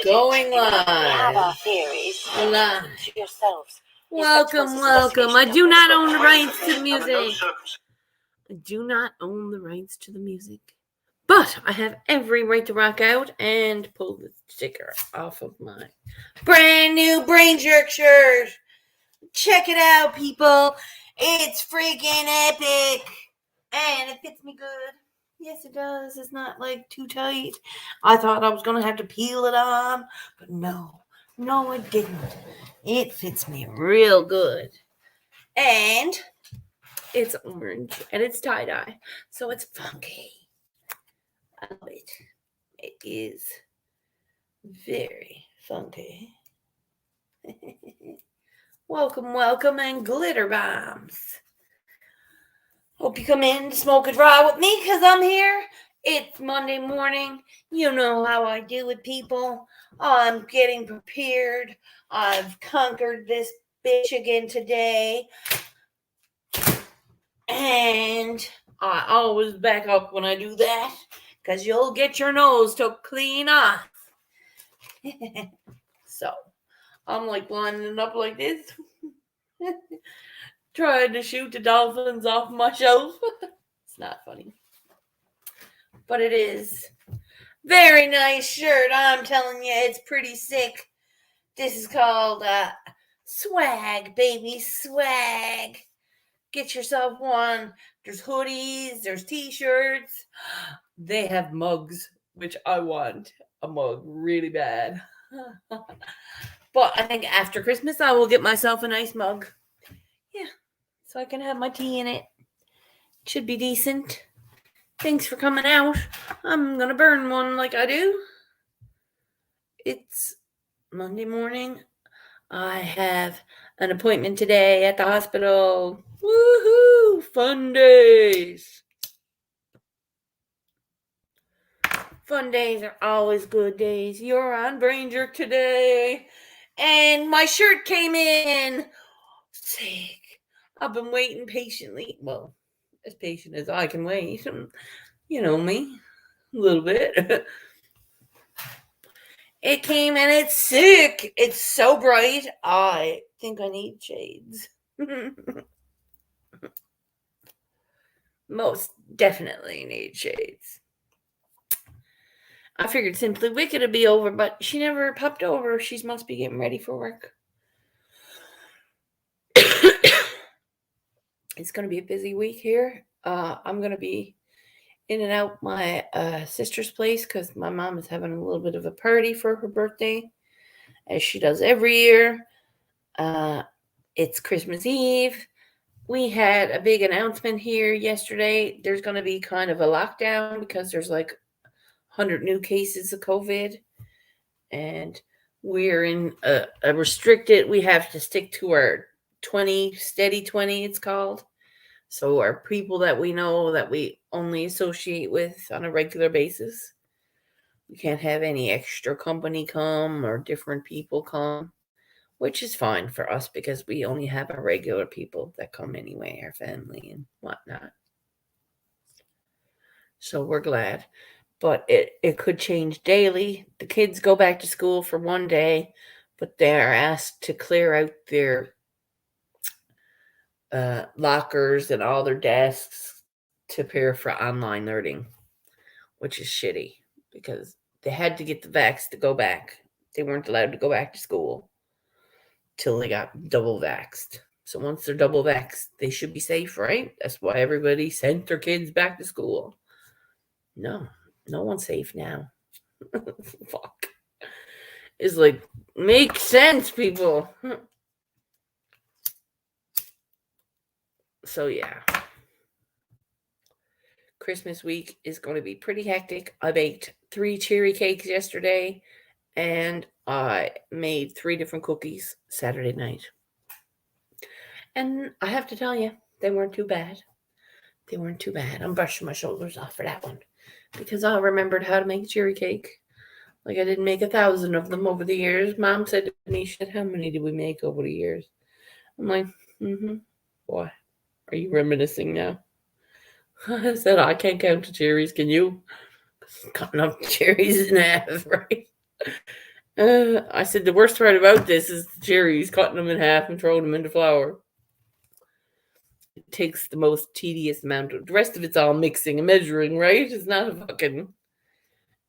Going live. We have our theories. Live. To yourselves. Welcome. I do not own the rights to the music. I do not own the rights to the music. But I have every right to rock out and pull the sticker off of my brand new Brain Jerk shirt. Check it out, people. It's freaking epic. And it fits me good. Yes, it does. It's not like too tight. I thought I was going to have to peel it on, but no, it didn't. It fits me real good. And it's orange and it's tie-dye, so it's funky. I love it. It is very funky. Welcome, and glitter bombs. Hope you come in to smoke it raw with me, because I'm here. It's Monday morning. You know how I do with people. I'm getting prepared. I've conquered this bitch again today. And I always back up when I do that, because you'll get your nose took clean off. So, I'm like lining up like this. Trying to shoot the dolphins off my shelf. It's not funny. But it is. Very nice shirt. I'm telling you, it's pretty sick. This is called swag, baby, swag. Get yourself one. There's hoodies, there's t-shirts. They have mugs, which I want a mug really bad. But I think after Christmas, I will get myself a nice mug. Yeah, so I can have my tea in it. Should be decent. Thanks for coming out. I'm going to burn one like I do. It's Monday morning. I have an appointment today at the hospital. Woohoo! Fun days. Fun days are always good days. You're on Brain Jerk today. And my shirt came in. Sick. I've been waiting patiently. Well, as patient as I can wait. You know me. A little bit. It came and it's sick. It's so bright. I think I need shades. Most definitely need shades. I figured Simply Wicked would be over, but she never popped over. She must be getting ready for work. It's going to be a busy week here. I'm going to be in and out my sister's place because my mom is having a little bit of a party for her birthday, as she does every year. It's Christmas Eve. We had a big announcement here yesterday. There's going to be kind of a lockdown because there's like 100 new cases of COVID. And we're in a restricted, we have to stick to our 20, steady 20, it's called. So our people that we know that we only associate with on a regular basis. We can't have any extra company come or different people come, which is fine for us because we only have our regular people that come anyway, our family and whatnot. So we're glad. But it could change daily. The kids go back to school for one day, but they're asked to clear out their lockers and all their desks to prepare for online learning, which is shitty because they had to get the vax to go back. They weren't allowed to go back to school till they got double vaxxed. So once they're double vaxxed, they should be safe, right? That's why everybody sent their kids back to school. No one's safe now. Fuck. It's like, make sense, people. So yeah. Christmas week is going to be pretty hectic. I baked 3 cherry cakes yesterday, and I made 3 different cookies Saturday night. And I have to tell you, they weren't too bad. I'm brushing my shoulders off for that one because I remembered how to make cherry cake. Like I didn't make 1,000 of them over the years. Mom said to me, she said, "How many did we make over the years?" I'm like, Why? Are you reminiscing now? I said, I can't count the cherries. Can you? Cutting up cherries in half, right? I said the worst part about this is the cherries, cutting them in half and throwing them into flour. It takes the most tedious amount of the rest of it's all mixing and measuring, right? It's not a fucking,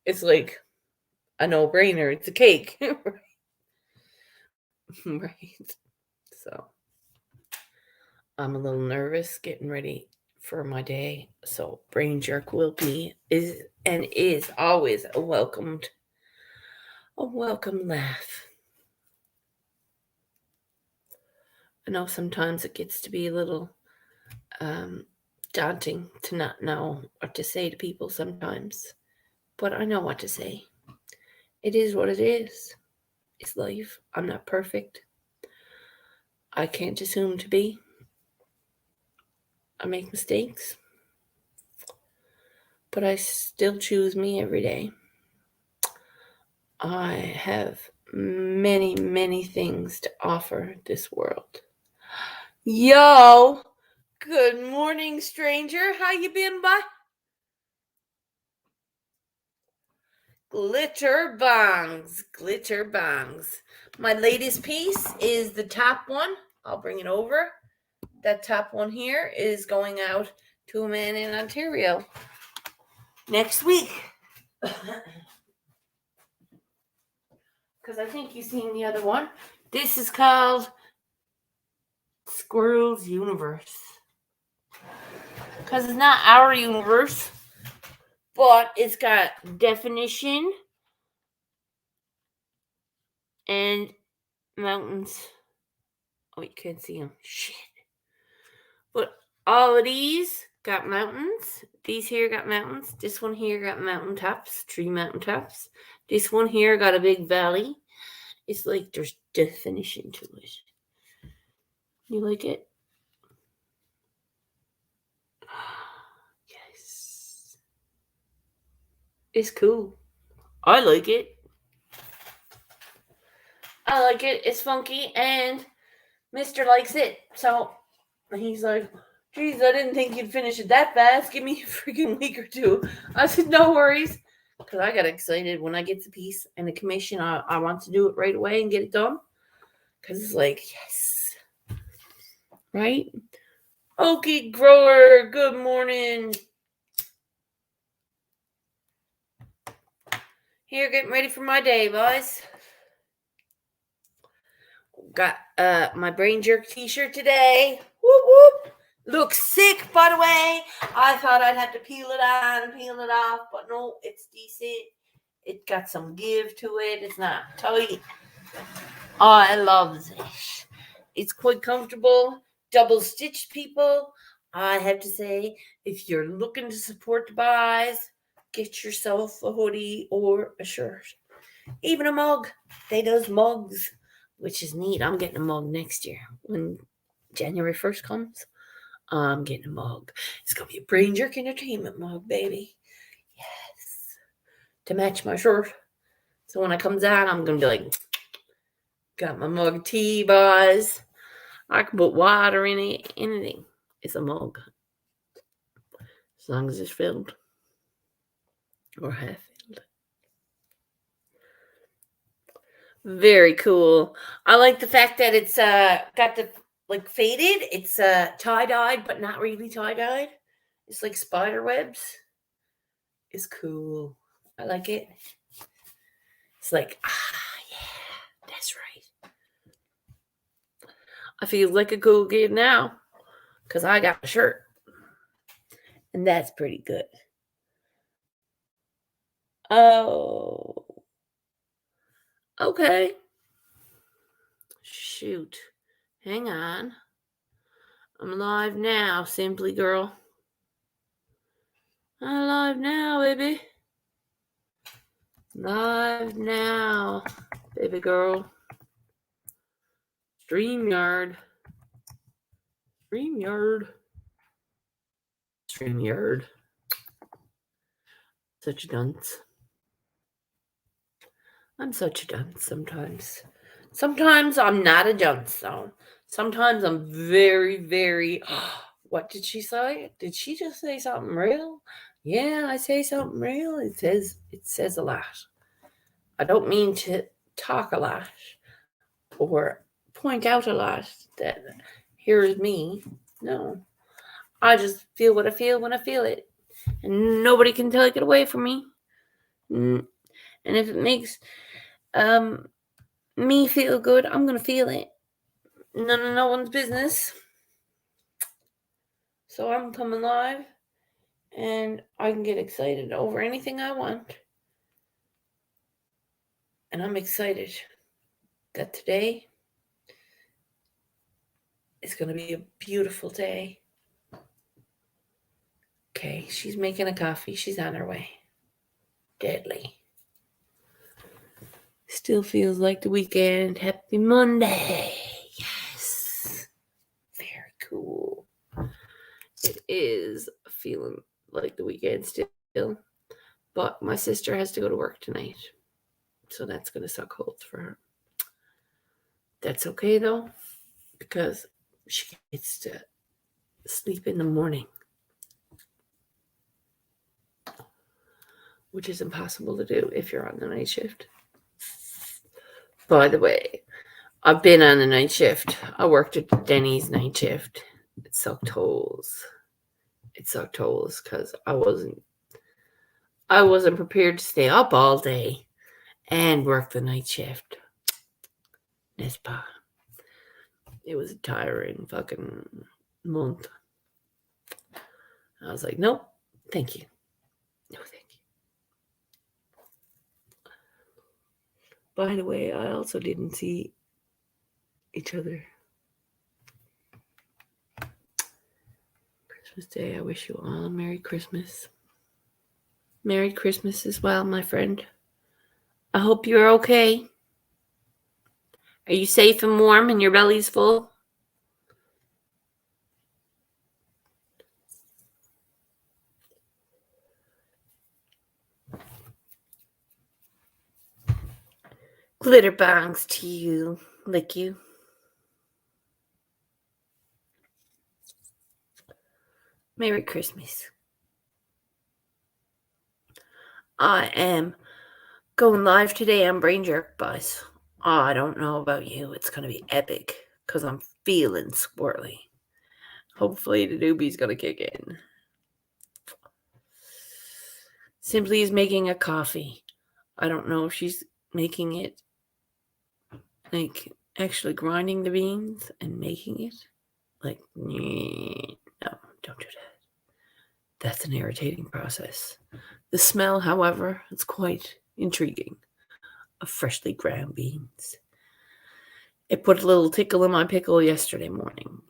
it's like a no-brainer. It's a cake. Right. So I'm a little nervous getting ready for my day. So brain jerk will be is always a welcome laugh. I know sometimes it gets to be a little daunting to not know what to say to people sometimes, but I know what to say. It is what it is. It's life. I'm not perfect. I can't assume to be. I make mistakes, but I still choose me every day. I have many, many things to offer this world. Yo! Good morning, stranger. How you been, bye? Glitter bongs. Glitter bongs. My latest piece is the top one. I'll bring it over. That top one here is going out to a man in Ontario next week. Because I think you've seen the other one. This is called Squirrel's Universe. Because it's not our universe, but it's got definition and mountains. Oh, you can't see them. Shit. But all of these got mountains. These here got mountains. This one here got mountaintops, tree mountaintops. This one here got a big valley. It's like there's definition to it. You like it? Yes. It's cool. I like it. I like it. It's funky, and Mr. likes it. So he's like, geez, I didn't think you'd finish it that fast. Give me a freaking week or two. I said, no worries. Because I got excited when I get the piece and the commission. I want to do it right away and get it done. Because it's like, yes. Right? Okay, grower, good morning. Here, getting ready for my day, boys. Got my brain jerk t-shirt today. Whoop whoop. Looks sick, by the way. I thought I'd have to peel it on and peel it off, but no, it's decent. It got some give to it. It's not tight. I love this. It's quite comfortable. Double stitched, people. I have to say, if you're looking to support the buys, get yourself a hoodie or a shirt. Even a mug. They does mugs, which is neat. I'm getting a mug next year when January 1st comes. I'm getting a mug. It's going to be a Brain Jerk Entertainment mug, baby. Yes. To match my shirt. So when it comes out, I'm going to be like, got my mug of tea, boys. I can put water in it, anything. It's a mug. As long as it's filled. Or half filled. Very cool. I like the fact that it's got the like faded. It's tie-dyed, but not really tie-dyed. It's like spider webs. It's cool. I like it. It's like, yeah, that's right. I feel like a cool kid now because I got a shirt. And that's pretty good. Oh. Okay. Shoot. Hang on. I'm live now, Simply Girl. I'm live now, baby. Live now, baby girl. StreamYard. Such a dunce. I'm such a dunce sometimes. Sometimes I'm not a dunce, though. Sometimes I'm very, very. What did she say? Did she just say something real? Yeah, I say something real. It says a lot. I don't mean to talk a lot or point out a lot that here's me. No. I just feel what I feel when I feel it. And nobody can take it away from me. And if it makes me feel good, I'm going to feel it. None of no one's business. So I'm coming live and I can get excited over anything I want. And I'm excited that today is going to be a beautiful day. Okay, she's making a coffee. She's on her way. Deadly. Still feels like the weekend. Happy Monday. Yes. Very cool. It is feeling like the weekend still. But my sister has to go to work tonight. So that's going to suck holes for her. That's okay though, because she gets to sleep in the morning, which is impossible to do if you're on the night shift. By the way, I've been on the night shift. I worked at Denny's night shift. It sucked holes. It sucked holes because I wasn't prepared to stay up all day and work the night shift. Nespa. It was a tiring fucking month. I was like, nope, thank you. No, thank you. By the way, I also didn't see each other. Christmas Day, I wish you all a Merry Christmas. Merry Christmas as well, my friend. I hope you're okay. Are you safe and warm and your belly's full? Glitter bongs to you, lick you. Merry Christmas. I am going live today on Brain Jerk Buzz. I don't know about you. It's going to be epic because I'm feeling squirrely. Hopefully the doobie's going to kick in. Simply is making a coffee. I don't know if she's making it like actually grinding the beans and making it. Like, no, don't do that. That's an irritating process. The smell, however, is quite intriguing of freshly ground beans. It put a little tickle in my pickle yesterday morning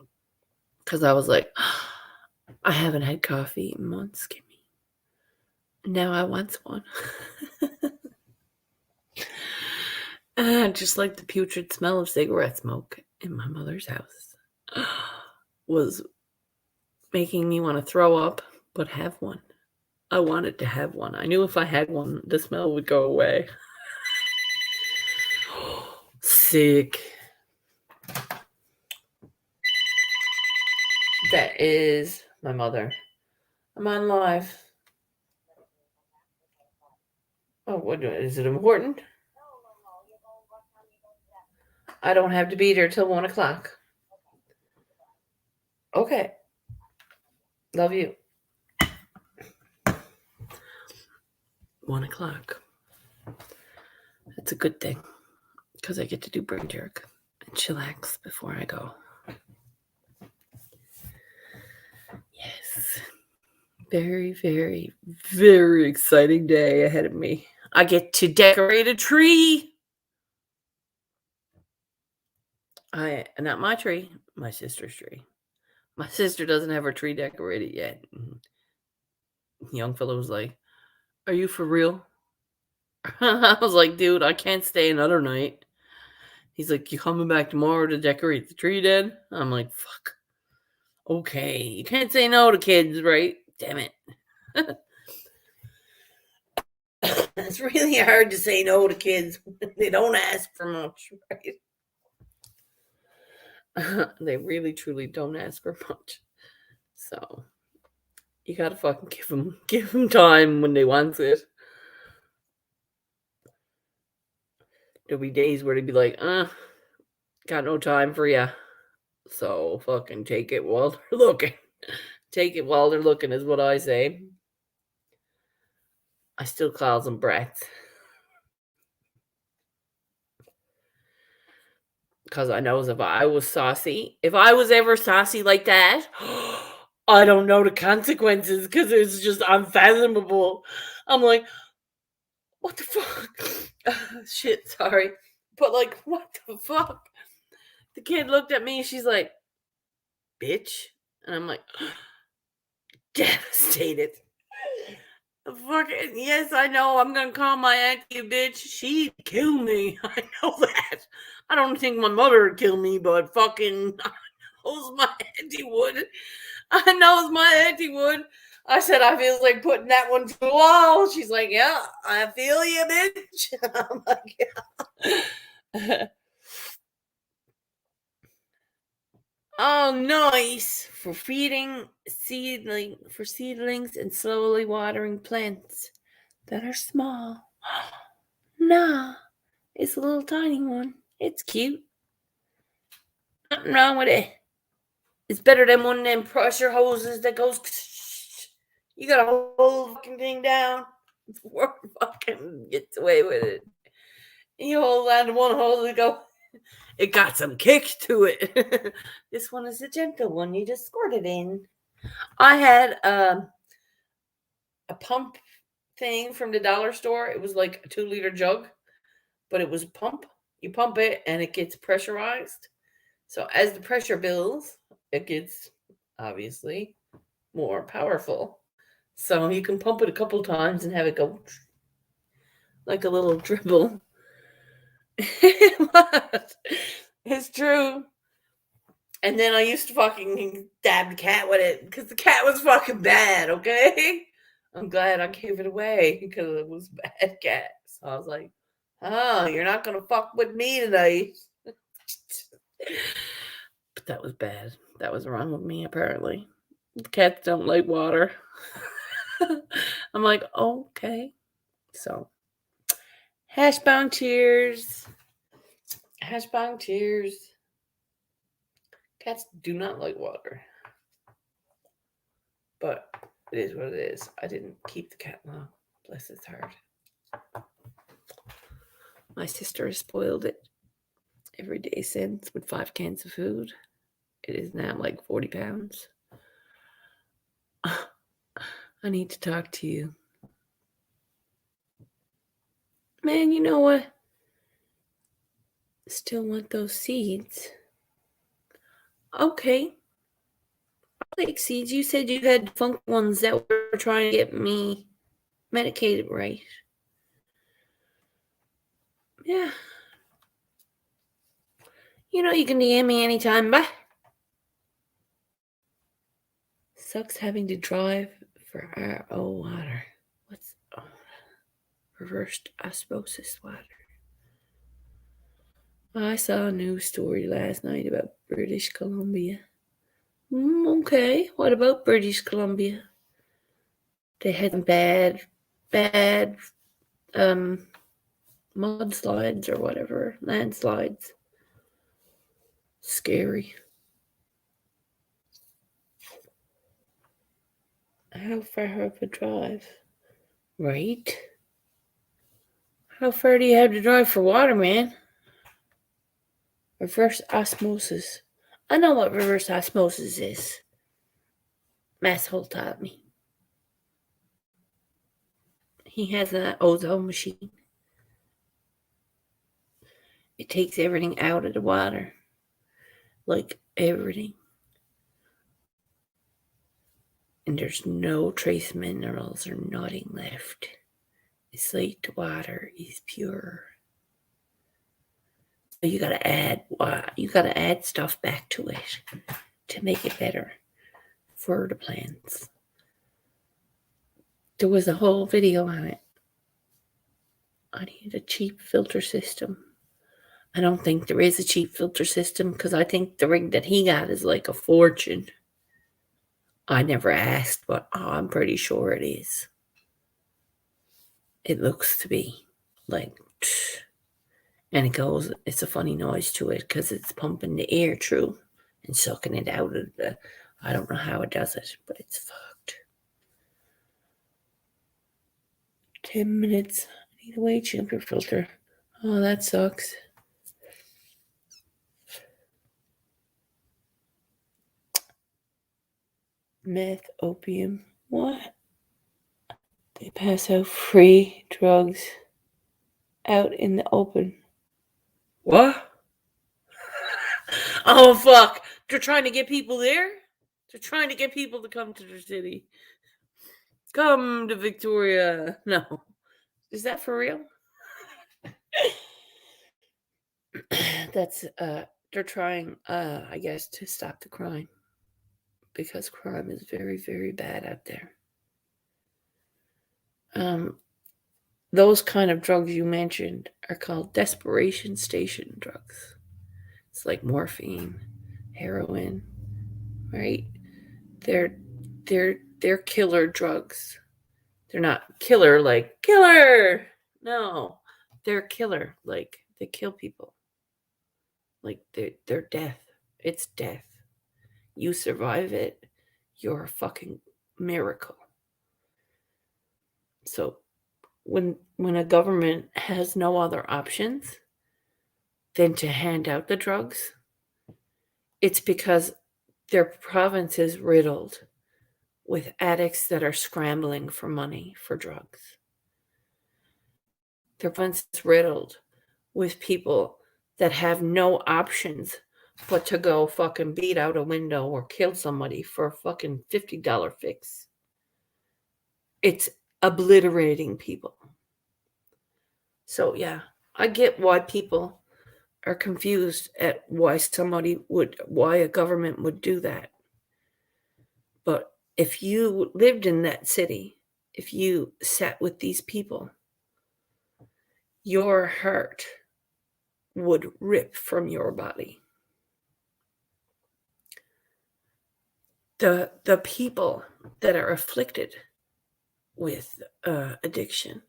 because I was like, I haven't had coffee in months, Kimmy. Now I want one. Just like the putrid smell of cigarette smoke in my mother's house was making me want to throw up, but have one. I wanted to have one. I knew if I had one, the smell would go away. Sick. That is my mother. I'm on live. Oh, what is it important? I don't have to be there till 1 o'clock. Okay. Love you. 1 o'clock. That's a good thing because I get to do brain jerk and chillax before I go. Yes. Very, very, very exciting day ahead of me. I get to decorate a tree. Not my tree, my sister's tree. My sister doesn't have her tree decorated yet. The young fellow was like, "Are you for real?" I was like, "Dude, I can't stay another night." He's like, "You coming back tomorrow to decorate the tree then?" I'm like, "Fuck. Okay, you can't say no to kids, right? Damn it." It's really hard to say no to kids when they don't ask for much, right? They really, truly don't ask for much. So you gotta fucking give them time when they want it. There'll be days where they'd be like, got no time for ya. So fucking take it while they're looking. Take it while they're looking is what I say. I still call them brats. Because I know if I was saucy, if I was ever saucy like that, I don't know the consequences because it's just unfathomable. I'm like, what the fuck? Shit, sorry. But like, what the fuck? The kid looked at me, she's like, bitch. And I'm like, devastated. Fucking yes, I know. I'm gonna call my auntie a bitch. She'd kill me. I know that. I don't think my mother would kill me, but fucking I knows my auntie would. I knows my auntie would. I said I feels like putting that one to the wall. She's like, yeah, I feel you, bitch. I'm like, yeah. Oh, nice for feeding seedlings and slowly watering plants that are small. Nah, it's a little tiny one. It's cute. Nothing wrong with it. It's better than one of them pressure hoses that goes. You gotta hold the fucking thing down before it fucking gets away with it. You hold on to one hose and go. It got some kick to it. This one is a gentle one. You just squirt it in. I had a pump thing from the dollar store. It was like a 2-liter jug, but it was a pump. You pump it and it gets pressurized. So as the pressure builds, it gets obviously more powerful. So you can pump it a couple times and have it go like a little dribble. It's true. And then I used to fucking dab the cat with it because the cat was fucking bad, okay? I'm glad I gave it away because it was bad cat. So I was like, oh, you're not going to fuck with me tonight. But that was bad. That was wrong with me, apparently. The cats don't like water. I'm like, okay. So, hash brown tears. Hash brown tears. Cats do not like water. But it is what it is. I didn't keep the cat long. Bless its heart. My sister has spoiled it every day since with 5 cans of food. It is now like 40 pounds. I need to talk to you. Man, you know what? Still want those seeds. Okay. I'll take seeds. You said you had funk ones that were trying to get me medicated right. Yeah. You know you can DM me anytime. Bye. Sucks having to drive for RO water. What's reversed osmosis water? I saw a news story last night about British Columbia. Okay, what about British Columbia? They had some bad mudslides or whatever, landslides. Scary. How far up a drive? Right? How far do you have to drive for water, man? Reverse osmosis. I know what reverse osmosis is. Masshole taught me. He has an ozone machine. It takes everything out of the water. Like everything. And there's no trace minerals or nothing left. It's like the water is pure. So you gotta add stuff back to it to make it better for the plants. There was a whole video on it. I need a cheap filter system. I don't think there is a cheap filter system because I think the rig that he got is like a fortune. I never asked, but I'm pretty sure it is. It looks to be like, And it's a funny noise to it because it's pumping the air through and sucking it out of the. I don't know how it does it, but it's fucked. 10 minutes. I need a weight sugar filter. Oh, that sucks. Meth, opium. What? They pass out free drugs out in the open. What? Oh, fuck. They're trying to get people there? They're trying to get people to come to the city. Come to Victoria. No. Is that for real? That's, they're trying, I guess, to stop the crime. Because crime is very, very bad out there. Those kind of drugs you mentioned are called desperation station drugs. It's like morphine, heroin, right? They're killer drugs. They're not killer like killer. No, they're killer like they kill people. Like they're death. It's death. You survive it, you're a fucking miracle. So when a government has no other options than to hand out the drugs, it's because their province is riddled with addicts that are scrambling for money for drugs. Their province is riddled with people that have no options but to go fucking beat out a window or kill somebody for a fucking $50 fix. It's obliterating people. So yeah, I get why people are confused at why a government would do that. But if you lived in that city, if you sat with these people, your heart would rip from your body. The people that are afflicted with addiction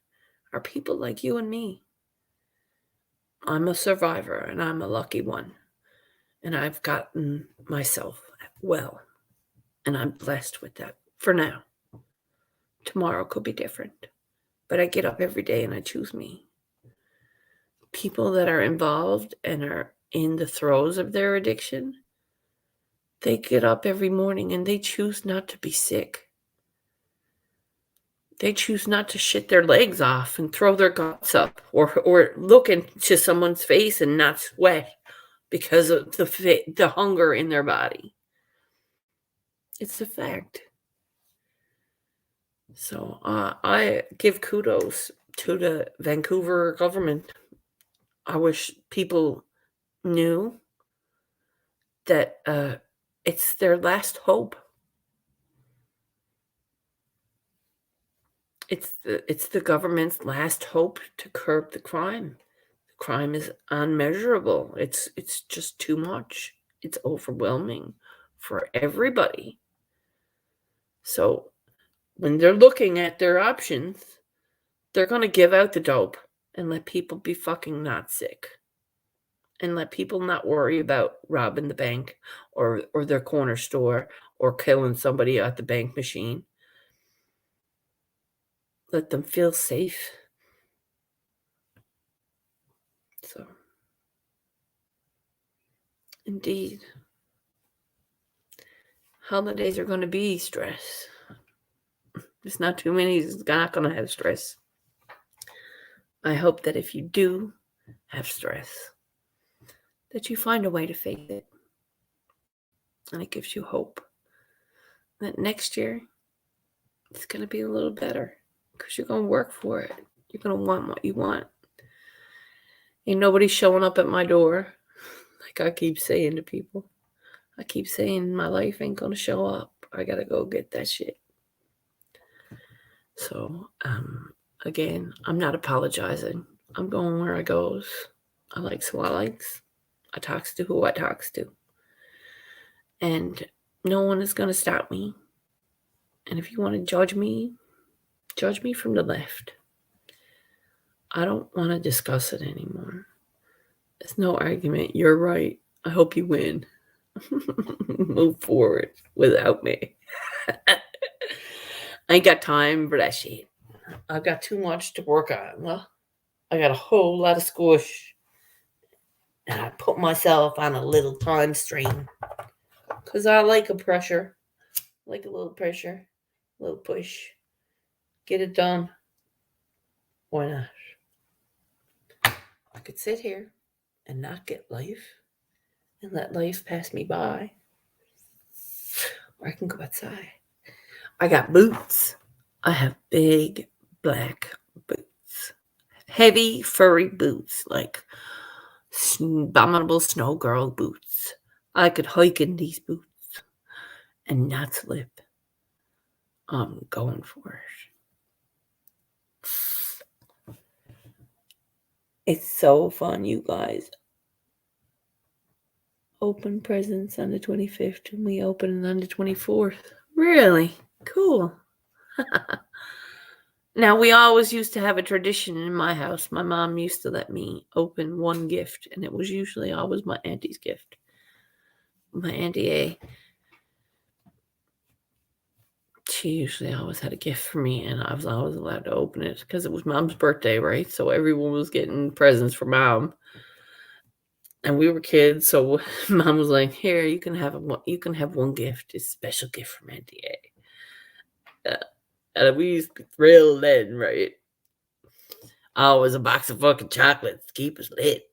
are people like you and me. I'm a survivor and I'm a lucky one. And I've gotten myself well. And I'm blessed with that for now. Tomorrow could be different. But I get up every day and I choose me. People that are involved and are in the throes of their addiction, they get up every morning and they choose not to be sick. They choose not to shit their legs off and throw their guts up or look into someone's face and not sweat because of the hunger in their body. It's a fact. So I give kudos to the Vancouver government. I wish people knew that it's their last hope. It's the government's last hope to curb the crime. The crime is unmeasurable. It's just too much. It's overwhelming for everybody. So when they're looking at their options, they're going to give out the dope and let people be fucking not sick. And let people not worry about robbing the bank or their corner store or killing somebody at the bank machine. Let them feel safe. So, indeed, holidays are going to be stress. There's not too many who's not going to have stress. I hope that if you do have stress, that you find a way to face it. And it gives you hope that next year it's going to be a little better because you're going to work for it. You're going to want what you want. Ain't nobody showing up at my door. Like I keep saying to people. I keep saying my life ain't going to show up. I got to go get that shit. So, again, I'm not apologizing. I'm going where I goes. I likes who I likes. I talks to who I talks to. And no one is going to stop me. And if you want to judge me from the left. I don't want to discuss it anymore. There's no argument. You're right. I hope you win. Move forward without me. I ain't got time for that shit. I've got too much to work on. Well, I got a whole lot of squish. And I put myself on a little time strain. Because I like a pressure. Like a little pressure. A little push. Get it done. Why not? I could sit here and not get life and let life pass me by. Or I can go outside. I got boots. I have big black boots. Heavy, furry boots, like abominable snow girl boots. I could hike in these boots and not slip. I'm going for it. It's so fun, you guys. Open presents on the 25th and we open on the 24th. Really? Cool. Now, we always used to have a tradition in my house. My mom used to let me open one gift, and it was usually always my auntie's gift. My Auntie A. She usually always had a gift for me, and I was always allowed to open it because it was Mom's birthday, right? So everyone was getting presents for Mom. And we were kids, so Mom was like, "Here, you can have one gift. It's a special gift from Auntie A." And we used to be thrilled then, right? Always a box of fucking chocolates to keep us lit.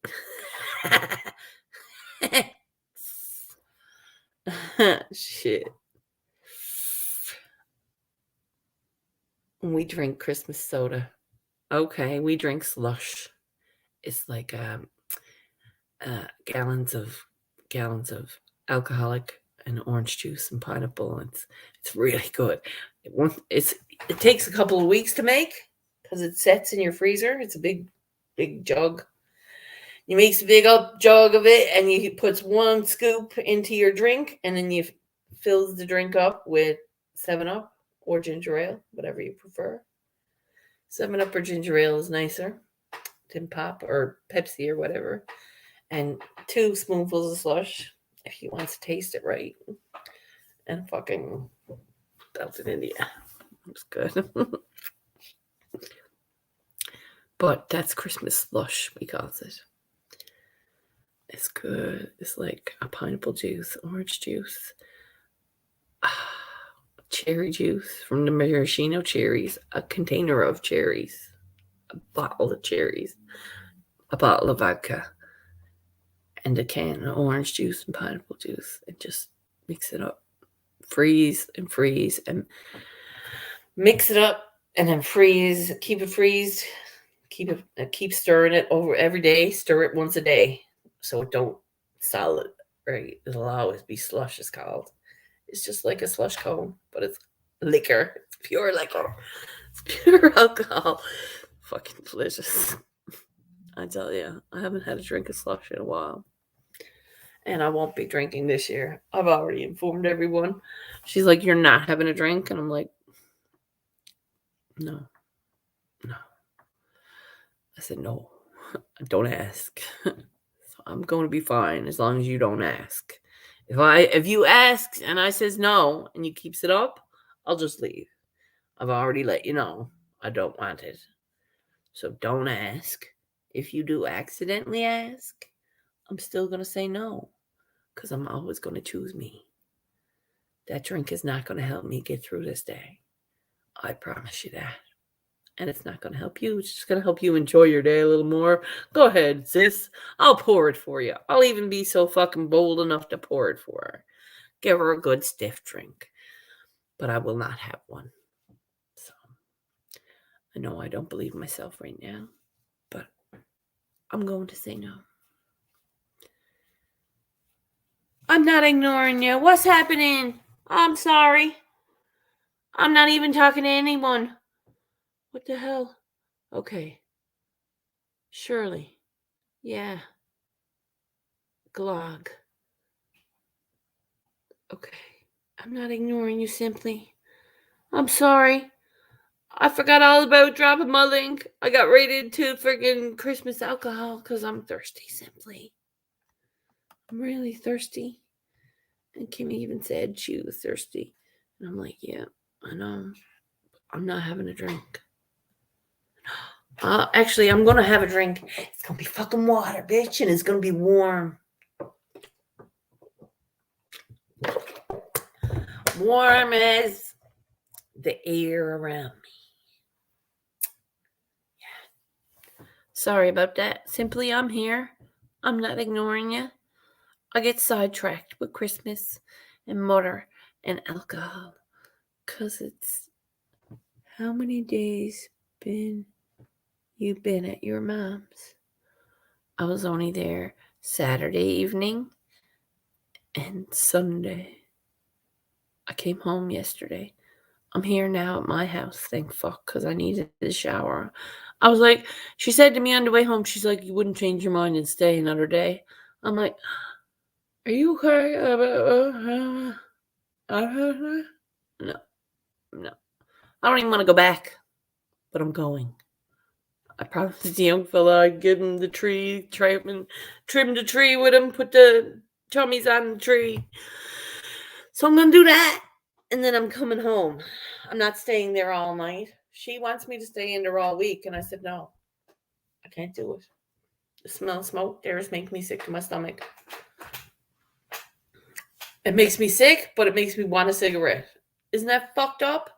Shit. We drink Christmas soda. Okay, we drink slush. It's like gallons of alcoholic and orange juice and pineapple. It's really good. It takes a couple of weeks to make because it sets in your freezer. It's a big jug. You makes a big up jug of it, and you puts one scoop into your drink, and then you fills the drink up with 7-Up or ginger ale, whatever you prefer. 7-Up or ginger ale is nicer than pop or Pepsi or whatever. And 2 spoonfuls of slush if you want to taste it right. And fucking belt it in the air. It's good. But that's Christmas slush, we call it. It's good. It's like a pineapple juice, orange juice, cherry juice from the maraschino cherries, a container of cherries, a bottle of cherries, a bottle of vodka, and a can of orange juice and pineapple juice, and just mix it up. Freeze and mix it up, and then freeze. Keep it freezed. Keep stirring it over every day. Stir it once a day so it don't solid. Right, it'll always be slush. It's called. It's just like a slush cone, but it's liquor. It's pure liquor. It's pure alcohol. Fucking delicious. I tell you, I haven't had a drink of slush in a while. And I won't be drinking this year. I've already informed everyone. She's like, "You're not having a drink?" And I'm like, No. I said, "No, don't ask." So I'm going to be fine as long as you don't ask. If you ask and I says no and you keeps it up, I'll just leave. I've already let you know I don't want it. So don't ask. If you do accidentally ask, I'm still going to say no because I'm always going to choose me. That drink is not going to help me get through this day. I promise you that. And it's not going to help you. It's just going to help you enjoy your day a little more. Go ahead, sis. I'll pour it for you. I'll even be so fucking bold enough to pour it for her. Give her a good stiff drink. But I will not have one. So I know I don't believe myself right now. But I'm going to say no. I'm not ignoring you. What's happening? I'm sorry. I'm not even talking to anyone. What the hell? Okay. Shirley. Yeah. Glog. Okay. I'm not ignoring you simply. I'm sorry. I forgot all about dropping my link. I got rated to friggin' Christmas alcohol because I'm thirsty, simply. I'm really thirsty. And Kimmy even said she was thirsty. And I'm like, yeah, I know. I'm not having a drink. Actually, I'm going to have a drink. It's going to be fucking water, bitch, and it's going to be warm. Warm as the air around me. Yeah. Sorry about that. Simply, I'm here. I'm not ignoring you. I get sidetracked with Christmas and mother and alcohol. Because it's... How many days you been at your mom's? I was only there Saturday evening and Sunday. I came home yesterday. I'm here now at my house, thank fuck, because I needed a shower. I was like, she said to me on the way home, she's like, you wouldn't change your mind and stay another day. I'm like, are you okay? No. I don't even want to go back, but I'm going. I promised the young fella I'd give him the tree, trim the tree with him, put the chummies on the tree. So I'm going to do that. And then I'm coming home. I'm not staying there all night. She wants me to stay in there all week. And I said, no, I can't do it. The smell of smoke there is making me sick to my stomach. It makes me sick, but it makes me want a cigarette. Isn't that fucked up?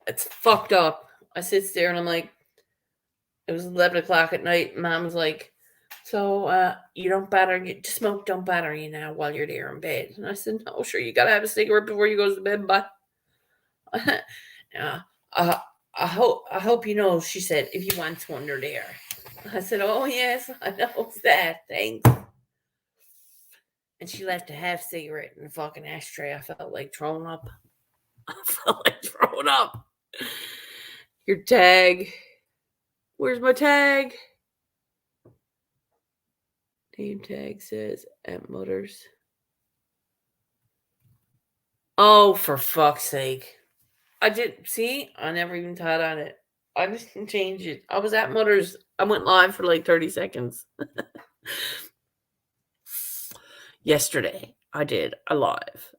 It's fucked up. I sit there and I'm like, it was 11 o'clock at night. Mom's like, so you don't to smoke don't bother you now while you're there in bed. And I said, no, sure, you got to have a cigarette before you go to bed, but yeah, I hope you know, she said, if you want one, they're there. I said, oh, yes, I know that. Thanks. And she left a half cigarette in the fucking ashtray. I felt like throwing up. Your tag. Where's my tag? Name tag says at Mother's. Oh, for fuck's sake. I never even thought on it. I just changed it. I was at Mother's. I went live for like 30 seconds. Yesterday, I did a live.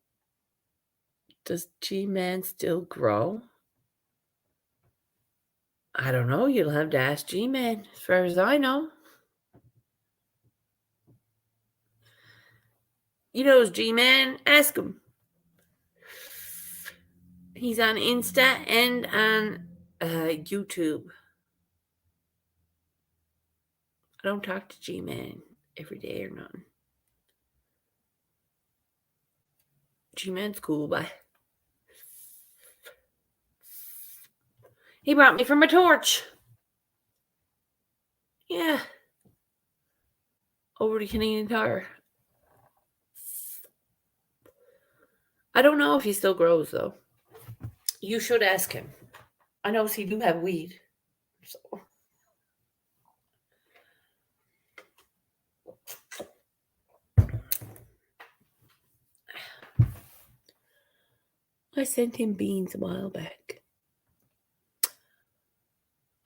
Does G-Man still grow? I don't know. You'll have to ask G-Man, as far as I know. You know G-Man? Ask him. He's on Insta and on YouTube. I don't talk to G-Man every day or nothing. G-Man's cool, bye. He brought me from a torch. Yeah. Over to Canadian Tire. I don't know if he still grows, though. You should ask him. I know he do have weed. So. I sent him beans a while back.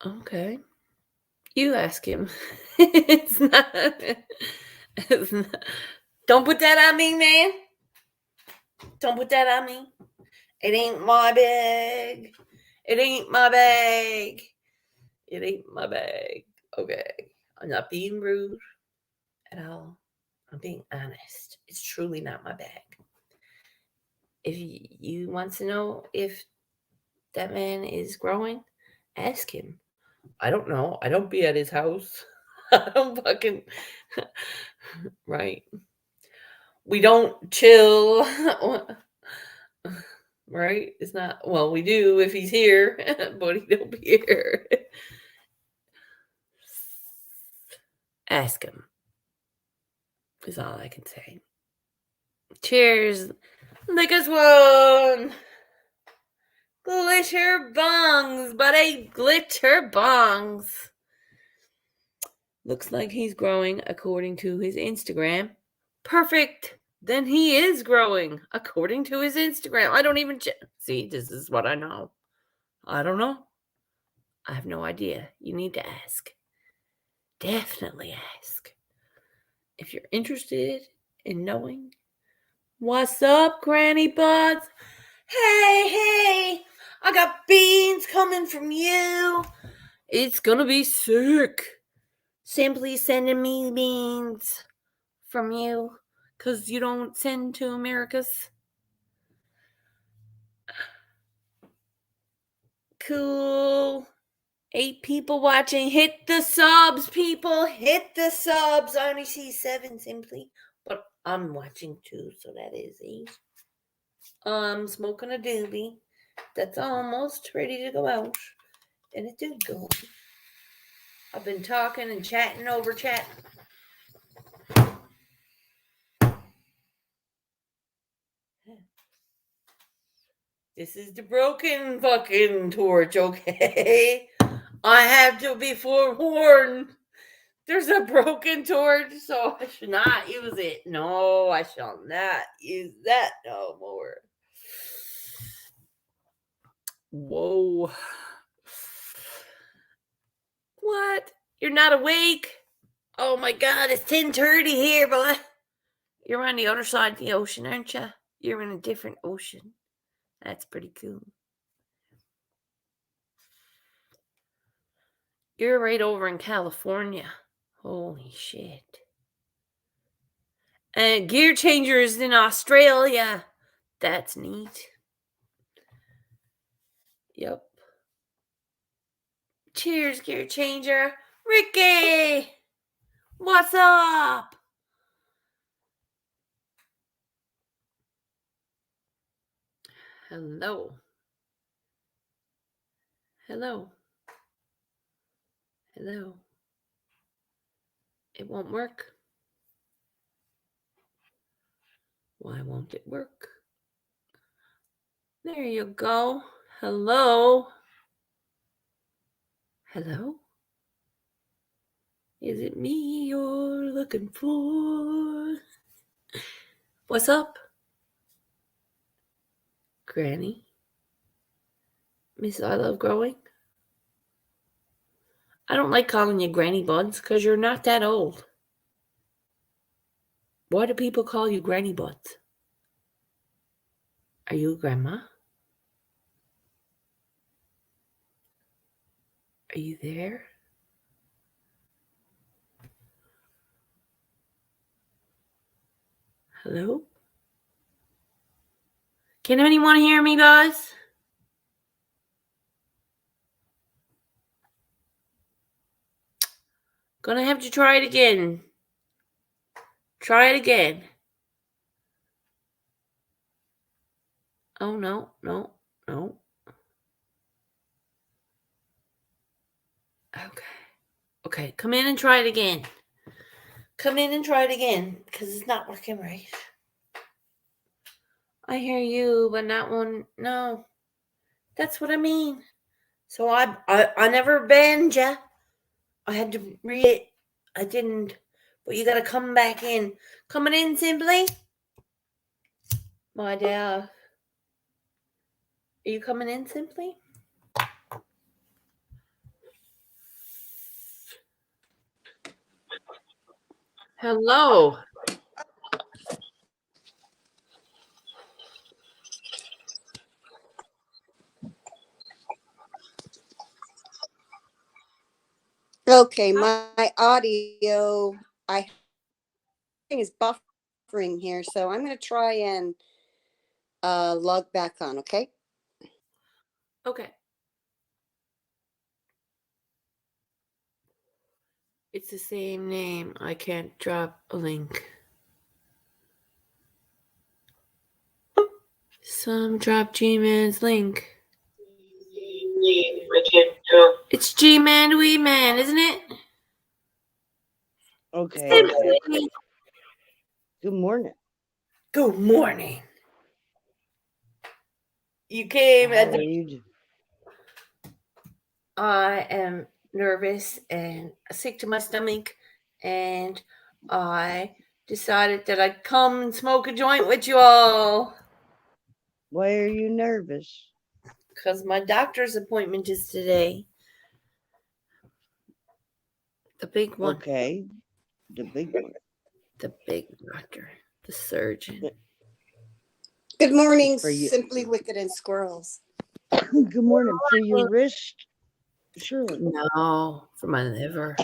Okay. You ask him. It's not. Don't put that on me, man. Don't put that on me. It ain't my bag. It ain't my bag. It ain't my bag. Okay. I'm not being rude at all. I'm being honest. It's truly not my bag. If you want to know if that man is growing, ask him. I don't know. I don't be at his house. I don't fucking... Right. We don't chill. Right? It's not... Well, we do if he's here, but he don't be here. Ask him. Is all I can say. Cheers. Lick us one. Glitter bongs, buddy. Glitter bongs. Looks like he's growing according to his Instagram. Perfect. Then he is growing according to his Instagram. I don't even see. This is what I know. I don't know. I have no idea. You need to ask. Definitely ask. If you're interested in knowing what's up, Granny Buds. Hey, I got beans coming from you. It's gonna be sick. Simply sending me beans from you because you don't send to America's. Cool. 8 people watching. Hit the subs, people. Hit the subs. I only see 7 simply, but I'm watching 2, so that is 8. I'm smoking a doobie that's almost ready to go out, and it did go. I've been talking and chatting over chat. This is the broken fucking torch, okay? I have to be forewarned. There's a broken torch, so I should not use it. No, I shall not use that no more. Whoa. What? You're not awake? Oh my god, it's 10:30 here, boy. You're on the other side of the ocean, aren't you? You're in a different ocean. That's pretty cool. You're right over in California. Holy shit. And Gear Changers in Australia. That's neat. Yep. Cheers, Gear Changer. Ricky! What's up? Hello. Hello. Hello. It won't work. Why won't it work? There you go. Hello. Hello? Is it me you're looking for? What's up? Granny? Miss I Love Growing? I don't like calling you Granny Buds because you're not that old. Why do people call you Granny Buds? Are you a grandma? Are you there? Hello? Can anyone hear me, guys? Gonna have to try it again. Try it again. Oh, no. Okay, come in and try it again. Come in and try it again, because it's not working right. I hear you, but not one. No. That's what I mean. So I never banned ya. I had to read it. I didn't. But you gotta come back in. Coming in simply? My dear. Are you coming in simply? Hello. Okay, my audio I think is buffering here, so I'm going to try and log back on. Okay. Okay. It's the same name. I can't drop a link. Some drop G-Man's link. It's G-Man Wee Man, isn't it? Okay. Simply. Good morning. Good morning. You came How at are the. you doing? I am nervous and sick to my stomach, and I decided that I'd come and smoke a joint with you all. Why are you nervous? because my doctor's appointment is today. The big one. Okay. The big one. The big doctor. The surgeon. Good morning, For you. Simply Wicked and Squirrels. Good morning. For your wrist? Surely. No, for my liver.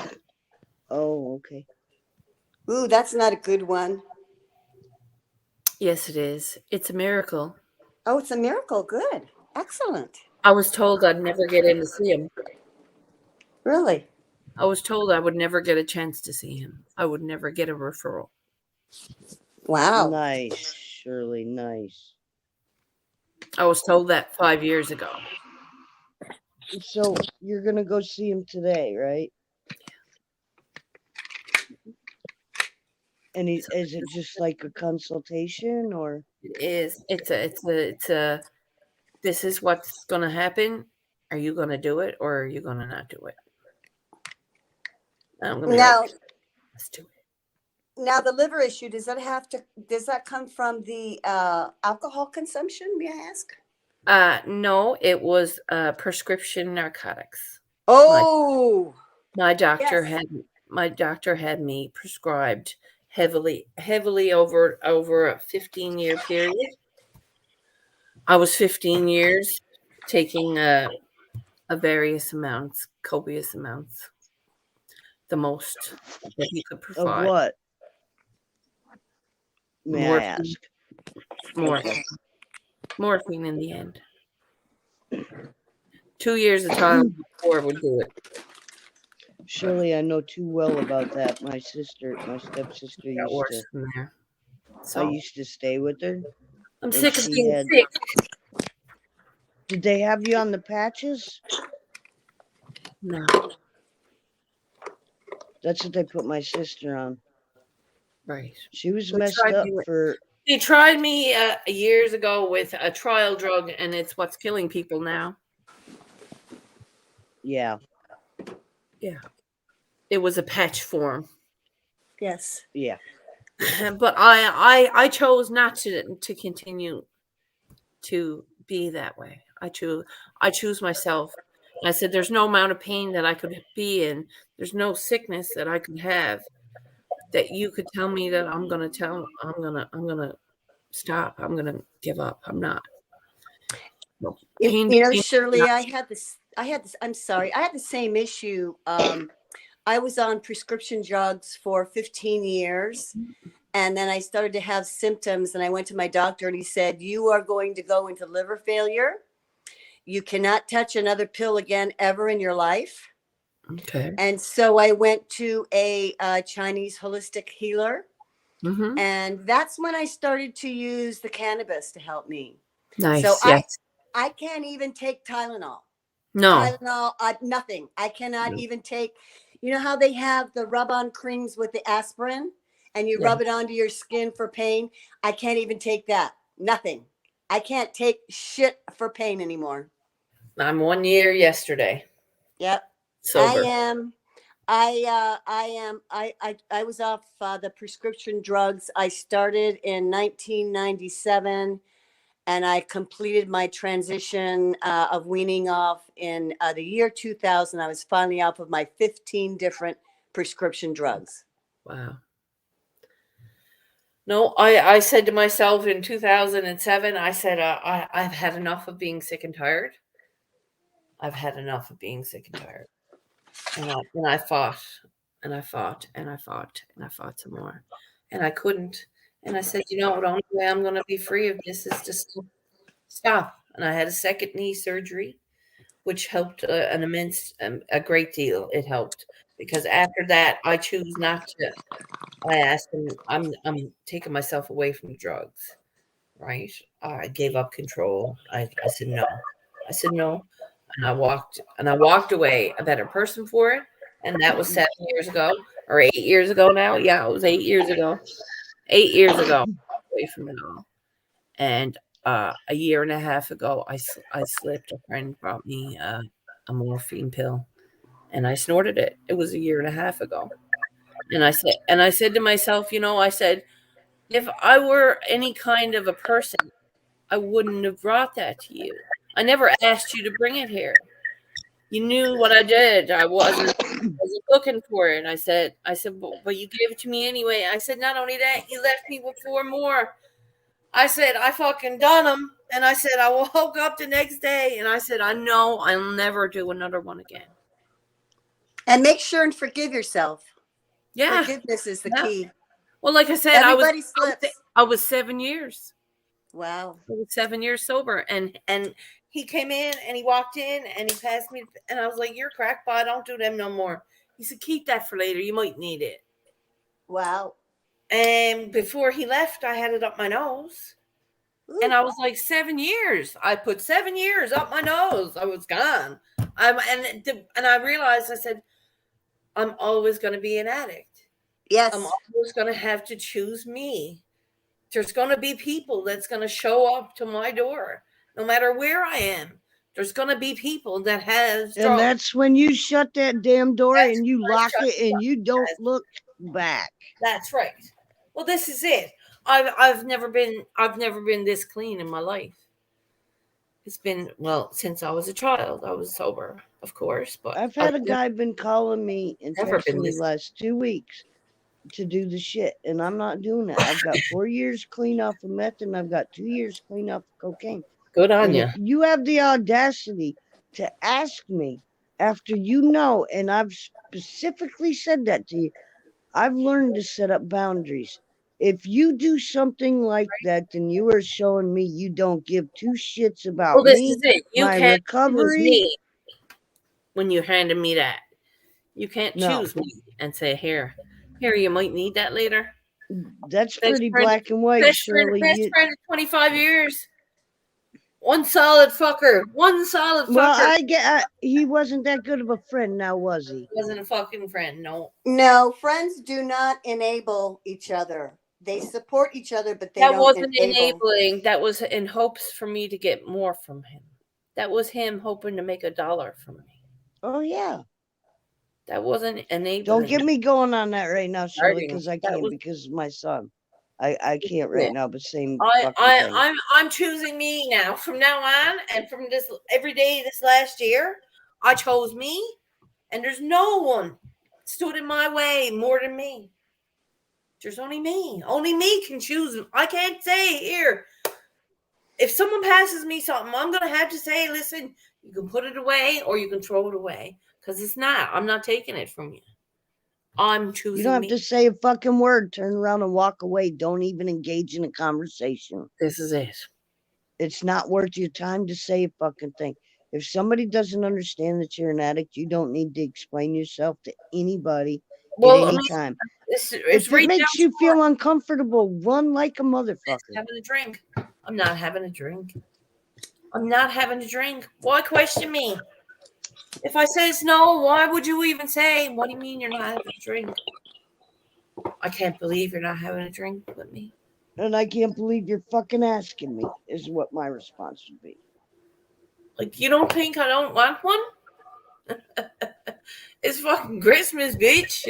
Oh, okay. Ooh, that's not a good one. Yes, it is. It's a miracle. Oh, it's a miracle. Good. Excellent. I was told I'd never get in to see him. Really? I was told I would never get a chance to see him. I would never get a referral. Wow. Nice. Shirley, nice. I was told that 5 years ago. So you're going to go see him today, right? And is it just like a consultation or? It is. It's a. This is what's going to happen. Are you going to do it or are you going to not do it? I'm going to be Now, like, let's do it. now the liver issue, does that come from the alcohol consumption, may I ask? No, it was prescription narcotics. Oh, My doctor yes. had me prescribed heavily over a 15-year period. I was 15 years taking a various amounts, copious amounts, the most that he could Of provide. what? May I Morphine. ask? Morphine in the end. 2 years of time before would do it. Shirley, I know too well about that. My stepsister Got used worse to. from there. I So used to stay with her. I'm and sick of she being had- sick. Did they have you on the patches? No, That's what they put my sister on. right. She was They messed tried up me with- for. They tried me years ago with a trial drug, and it's what's killing people now. Yeah. It was a patch form. Yes. Yeah. But I chose not to continue to be that way. I choose myself. And I said there's no amount of pain that I could be in. There's no sickness that I could have that you could tell me that I'm gonna stop. I'm gonna give up. I'm not. No. Pain, Shirley, I had this, I'm sorry, I had the same issue. I was on prescription drugs for 15 years. And then I started to have symptoms, and I went to my doctor, and he said, you are going to go into liver failure. You cannot touch another pill again ever in your life. Okay. And so I went to a Chinese holistic healer. Mm-hmm. And that's when I started to use the cannabis to help me. Nice. So yes. I can't even take Tylenol. No. Tylenol, nothing. I cannot even take, you know how they have the rub-on creams with the aspirin and you rub it onto your skin for pain? I can't even take that. Nothing. I can't take shit for pain anymore. I'm 1 year yesterday. Yep. Sober. I was off the prescription drugs. I started in 1997 and I completed my transition of weaning off in the year 2000. I was finally off of my 15 different prescription drugs. Wow. No, I said to myself in 2007, I said, I've had enough of being sick and tired. I've had enough of being sick and tired. And I fought, and I fought, and I fought, and I fought some more. And I couldn't. And I said, the only way I'm going to be free of this is to stop. And I had a second knee surgery, which helped a great deal. It helped because after that, I choose not to. I asked him, I'm taking myself away from drugs, right? I gave up control. I said no. I said no. And I walked away a better person for it. And that was 7 years ago or 8 years ago now. Yeah, it was 8 years ago. 8 years ago, away from it all. And a year and a half ago, I slipped. A friend brought me a morphine pill, and I snorted it. It was a year and a half ago. And I said to myself, I said, if I were any kind of a person, I wouldn't have brought that to you. I never asked you to bring it here. You knew what I did. I wasn't looking for it. I said, but you gave it to me anyway. I said, not only that, you left me with 4 more. I said, I fucking done them. And I said, I woke up the next day and I said, I know I'll never do another one again. And make sure and forgive yourself. Yeah. Forgiveness is the Yeah. key. Well, like I said, Everybody slips. I was 7 years. Wow. I was 7 years sober. And he came in and he walked in and he passed me. And I was like, you're cracked, but I don't do them no more. He said, keep that for later. You might need it. Wow. And before he left, I had it up my nose. Ooh. And I was like, 7 years. I put 7 years up my nose. I was gone. And I realized, I said, I'm always going to be an addict. Yes. I'm always going to have to choose me. There's going to be people that's going to show up to my door, no matter where I am. There's going to be people that has drugs. And that's when you shut that damn door That's and you when I lock shut it it and up. you don't Yes. look back. That's right. Well, this is it. I've never been this clean in my life. It's been, well, since I was a child. I was sober, of course, but I've had a guy been calling me and Never been texting me this- last 2 weeks to do the shit, and I'm not doing that. I've got 4 years clean off of meth, and I've got 2 years clean off of cocaine. Good on And you. if you have the audacity to ask me after you know, and I've specifically said that to you, I've learned to set up boundaries. If you do something like that, then you are showing me you don't give 2 shits about Well, this me, is it. You my can't choose recovery. me when you handed me that. You can't No. choose me and say, here, you might need that later. That's Best pretty friend- black and white, Best friend Shirley. of 25 years. One solid fucker. Well, he wasn't that good of a friend now, was he? Wasn't a fucking friend. No. No, friends do not enable each other. They support each other, but they That don't wasn't enable. enabling. That was in hopes for me to get more from him. That was him hoping to make $1 from me. Oh, yeah. That wasn't enabling. Don't get me going on that right now, Shirley, Starting. because I That can't was- because of my son. I can't right Yeah. now, but same fucking thing. I'm choosing me now. From now on, and from this every day this last year, I chose me, and there's no one stood in my way more than me. There's only me. Only me can choose. I can't say here. If someone passes me something, I'm gonna have to say, listen, you can put it away or you can throw it away. Because it's not. I'm not taking it from you. I'm choosing You don't have me. to say a fucking word. Turn around and walk away. Don't even engage in a conversation. This is it. It's not worth your time to say a fucking thing. If somebody doesn't understand that you're an addict, you don't need to explain yourself to anybody Well, at I any mean, time. it's If right it down makes you to feel uncomfortable, run like a motherfucker. having a drink. I'm not having a drink. I'm not having a drink. Why question me? If I says no, why would you even say, what do you mean you're not having a drink? I can't believe you're not having a drink with me. And I can't believe you're fucking asking me, is what my response would be. Like, you don't think I don't want one? It's fucking Christmas, bitch.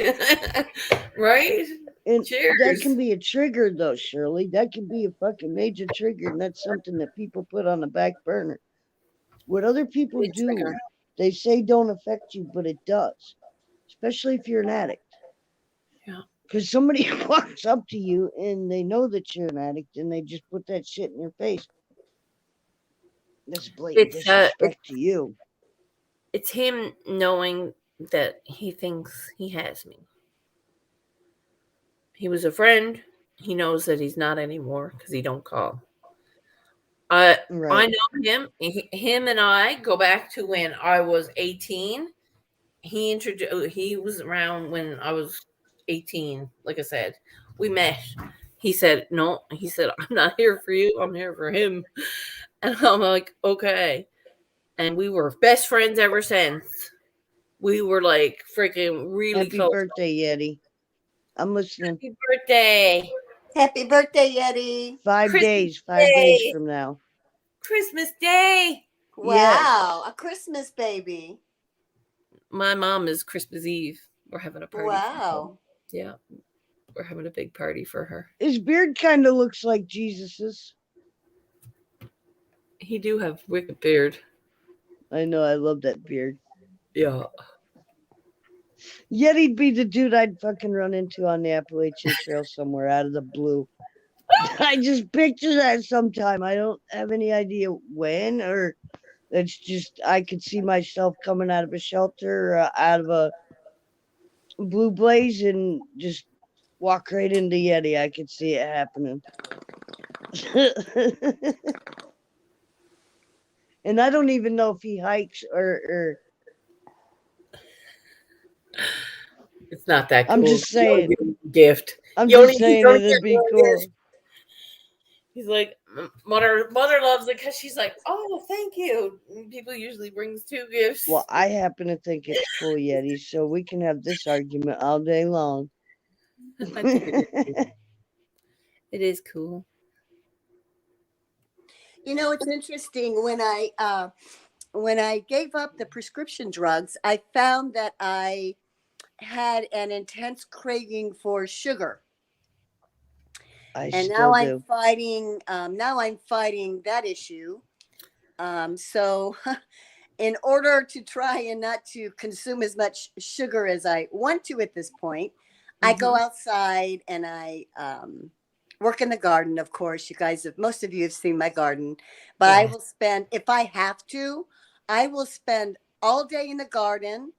Right? And that Cheers. can be a trigger, though, Shirley. That can be a fucking major trigger, and that's something that people put on the back burner. What other people Big do, trigger. they say don't affect you, but it does, especially if you're an addict. Yeah. Because somebody walks up to you and they know that you're an addict, and they just put that shit in your face. That's blatant It's, disrespect to you. It's him knowing that he thinks he has me. He was a friend. He knows that he's not anymore because he don't call. I Right. know him. Him and I go back to when I was 18. He was around when I was 18. Like I said, we met. He said, no. He said, I'm not here for you. I'm here for him. And I'm like, okay. And we were best friends ever since. We were like freaking really Happy close. birthday, Yeti. I'm listening. Happy birthday. Happy birthday, Yeti. 5 Christmas days, 5 days Day. from now. Christmas Day. Wow, a Christmas baby. My mom is Christmas Eve. We're having a party. Wow. Yeah. We're having a big party for her. His beard kind of looks like Jesus's. He do have wicked beard. I know, I love that beard. Yeah. Yet he'd be the dude I'd fucking run into on the Appalachian Trail somewhere out of the blue. I just picture that sometime. I don't have any idea when, or it's just I could see myself coming out of a shelter, out of a blue blaze, and just walk right into Yeti. I could see it happening. And I don't even know if he hikes or It's not that cool. I'm just saying. Gift. I'm You just only- saying you only it'd get be one cool. gift. He's like, mother loves it because she's like, oh, thank you. And people usually brings 2 gifts. Well, I happen to think it's cool, Yeti, so we can have this argument all day long. I think it is cool. You know, it's interesting when I gave up the prescription drugs, I found that I had an intense craving for sugar. I And still now do. I'm fighting that issue. So in order to try and not to consume as much sugar as I want to at this point, I go outside and I work in the garden. Of course, most of you have seen my garden, but I will spend, if I have to, I will spend all day in the garden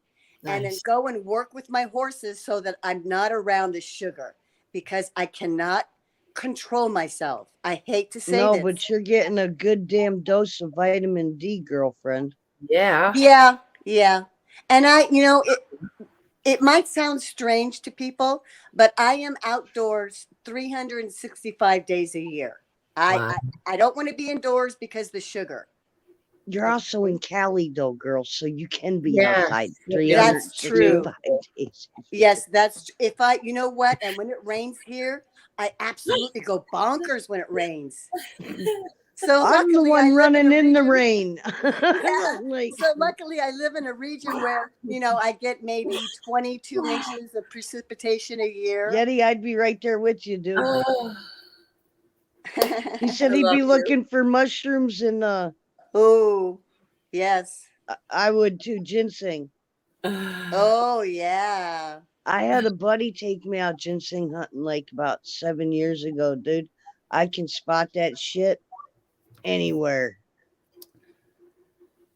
and then go and work with my horses so that I'm not around the sugar, because I cannot control myself. I hate to say No, this. but you're getting a good damn dose of vitamin D, girlfriend. Yeah. Yeah. And it might sound strange to people, but I am outdoors 365 days a year. Wow. I don't want to be indoors because the sugar. You're also in Cali, though, girl, so you can be Yes, outside that's true. 365 days. Yes, you know what? And when it rains here, I absolutely go bonkers when it rains. So I'm the luckily, one running in the region- rain. Yeah. Like, So luckily, I live in a region where, I get maybe 22 inches of precipitation a year. Yeti, I'd be right there with you, dude. Oh, He said I he'd love be you. looking for mushrooms, and Oh, yes. I would too. Ginseng. Oh, yeah. I had a buddy take me out ginseng hunting like about 7 years ago, dude. I can spot that shit anywhere.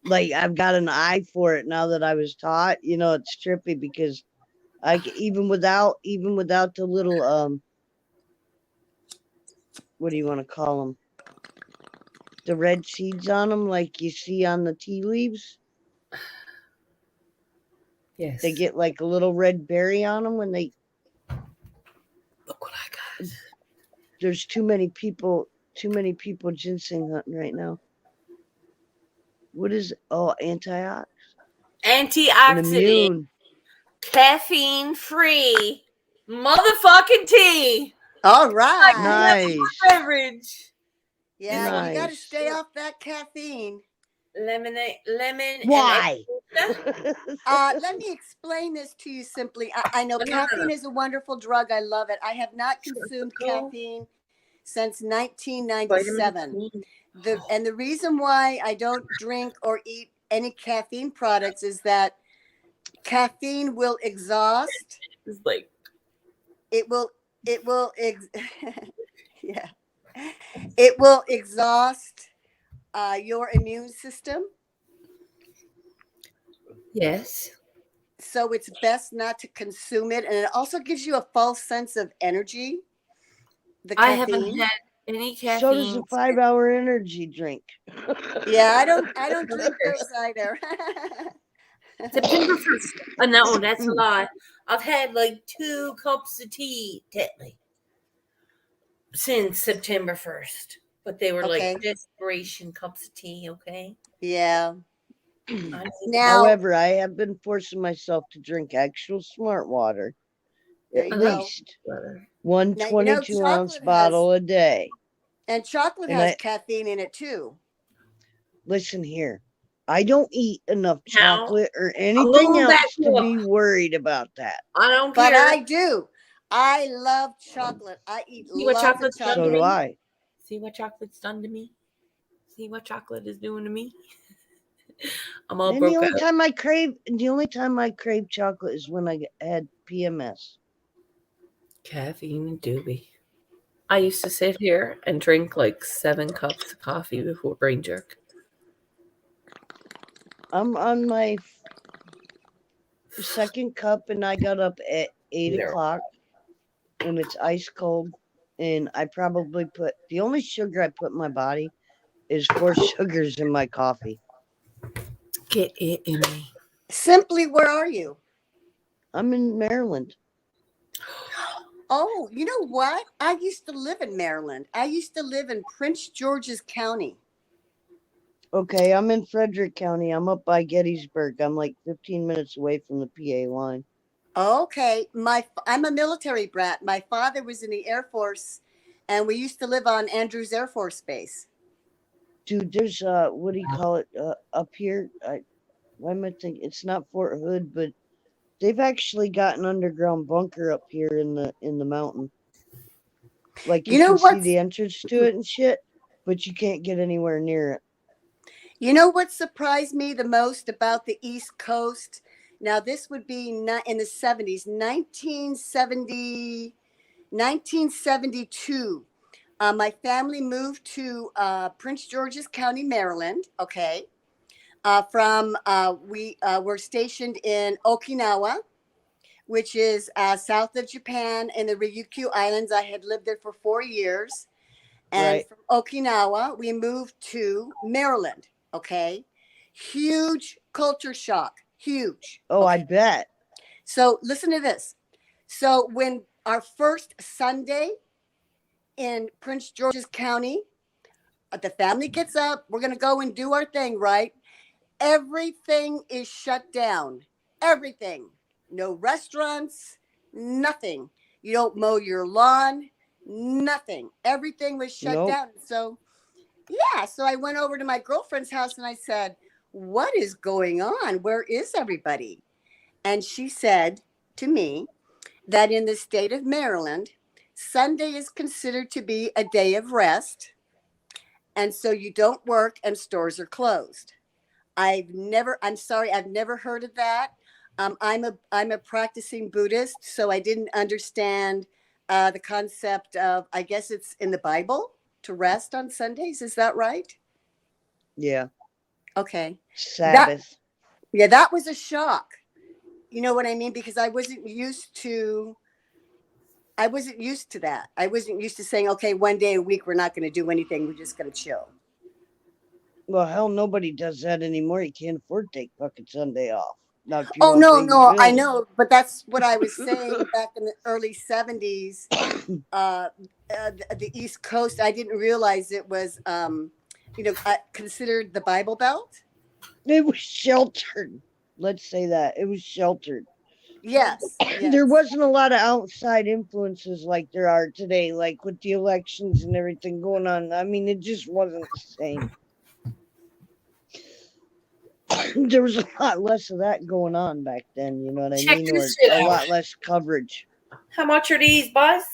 Like, I've got an eye for it now that I was taught. It's trippy because even without the little what do you want to call them? The red seeds on them, like you see on the tea leaves. Yes. They get like a little red berry on them when they. Look what I got. There's too many people ginseng hunting right now. What is antioxidant? Antioxidant. Immune. Caffeine free. Motherfucking tea. All right. Nice. Beverage. Yeah, you got to Nice. stay off that caffeine. Lemon. Why? Let me explain this to you simply. I know caffeine is a wonderful drug. I love it. I have not consumed caffeine since 1997. And the reason why I don't drink or eat any caffeine products is that caffeine will exhaust. It's like It will yeah. It will exhaust your immune system. yes. So it's best not to consume it. And it also gives you a false sense of energy. The I caffeine. haven't had any caffeine. So does a 5-hour energy drink. Yeah, I don't drink those either. September 1st. No, that's a lie. I've had like 2 cups of tea, technically, since September 1st. But they were Okay. like desperation cups of tea, okay? Yeah. I need- Now, However, I have been forcing myself to drink actual smart water. There At you go. least one Now, you know, 22-ounce chocolate bottle a day. and chocolate And has I- caffeine in it too. Listen here. I don't eat enough Now, chocolate or anything little else back to up. be worried about that. I don't But care. I do. I love chocolate. I eat See what lots of chocolate's done So to do me? I. See what chocolate's done to me? See what chocolate is doing to me? I'm all And broke out. the only time I crave chocolate is when I had PMS. Caffeine and doobie. I used to sit here and drink like 7 cups of coffee before brain jerk. I'm on my second cup, and I got up at 8 o'clock, and it's ice cold. And I probably put the only sugar I put in my body is 4 sugars in my coffee. Get it in me. Simply, where are you? I'm in Maryland. Oh, you know what? I used to live in Maryland. I used to live in Prince George's County. Okay, I'm in Frederick County. I'm up by Gettysburg. I'm like 15 minutes away from the PA line. Okay, I'm a military brat. My father was in the Air Force, and we used to live on Andrews Air Force Base. Dude, there's what do you call it up here? Why am I thinking it's not Fort Hood, but they've actually got an underground bunker up here in the mountain. Like you can see the entrance to it and shit, but you can't get anywhere near it. You know what surprised me the most about the East Coast? Now, this would be not in the 70s, 1972. My family moved to Prince George's County, Maryland. Okay. We were stationed in Okinawa, which is south of Japan in the Ryukyu Islands. I had lived there for 4 years. And from Okinawa, we moved to Maryland. Okay. Huge culture shock. Huge. Oh, okay. I bet. So listen to this. So when our first Sunday in Prince George's County, the family gets up, we're going to go and do our thing, right? Everything is shut down. Everything. No restaurants, nothing. You don't mow your lawn, nothing. Everything was shut down. So, yeah. So I went over to my girlfriend's house and I said, what is going on? Where is everybody? And she said to me that in the state of Maryland, Sunday is considered to be a day of rest. And so you don't work and stores are closed. I've never heard of that. I'm a practicing Buddhist, so I didn't understand the concept of, I guess it's in the Bible to rest on Sundays. Is that right? Yeah. Okay. Sabbath. That was a shock. You know what I mean? Because I wasn't used to that. I wasn't used to saying, okay, one day a week, we're not going to do anything. We're just going to chill. Well, hell, nobody does that anymore. You can't afford to take fucking Sunday off. No, I know, but that's what I was saying back in the early 70s. The East Coast, I didn't realize it was, considered the Bible Belt. It was sheltered. Let's say that. It was sheltered. Yes. There wasn't a lot of outside influences like there are today, like with the elections and everything going on. I mean, it just wasn't the same. There was a lot less of that going on back then, you know what I mean? Or a lot less coverage. How much are these, Buzz?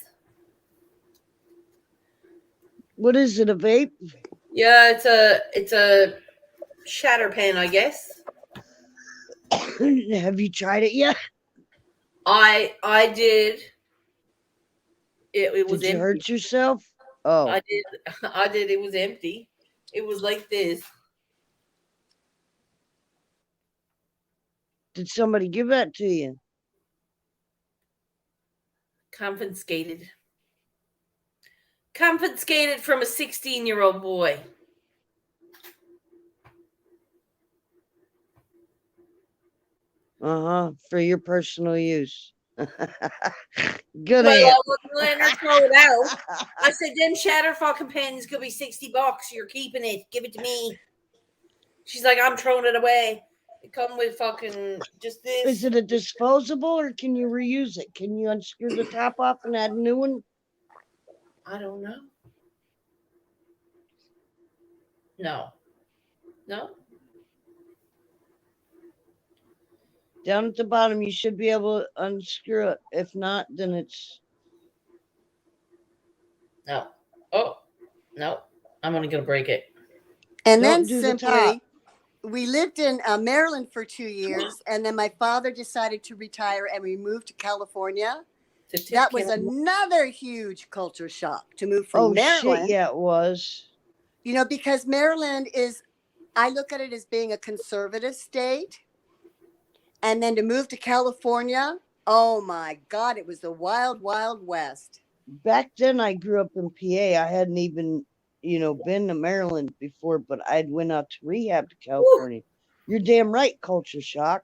What is it, a vape? Yeah, it's a shatter pen, I guess. Have you tried it yet? I did. It was Did you empty. hurt yourself? Oh. I did. It was empty. It was like this. Did somebody give that to you? Confiscated from a 16-year-old boy. For your personal use. Good Well, I wasn't letting her throw it out. I said, them shatter fucking pens could be $60. You're keeping it. Give it to me. She's like, I'm throwing it away. It come with fucking just this. Is it a disposable or can you reuse it? Can you unscrew the top off and add a new one? I don't know. No. Down at the bottom, you should be able to unscrew it. If not, then it's... No. Oh, no. I'm only going to break it. And Don't then do the top. simply, we lived in Maryland for 2 years, and then my father decided to retire, and we moved to California. That was another huge culture shock to move from Oh Maryland. shit, yeah, it was. You know, because Maryland is, I look at it as being a conservative state. And then to move to California, oh my God, it was the wild, wild west. Back then I grew up in PA. I hadn't even, been to Maryland before, but I'd went out to rehab to California. You're damn right, culture shock.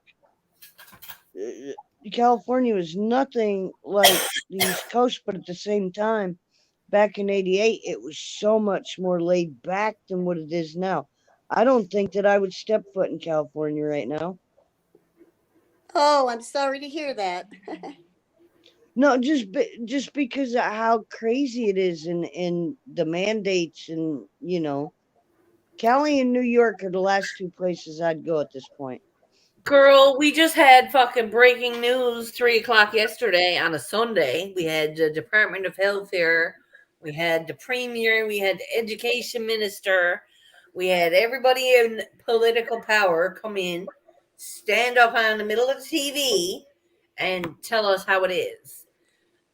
California was nothing like the East Coast, but at the same time, back in '88, it was so much more laid back than what it is now. I don't think that I would step foot in California right now. Oh, I'm sorry to hear that. No, just because of how crazy it is and the mandates and, Cali and New York are the last two places I'd go at this point. Girl, we just had fucking breaking news 3:00 yesterday on a Sunday. We had the Department of Health here. We had the Premier. We had the Education Minister. We had everybody in political power come in, stand up on the middle of the TV, and tell us how it is.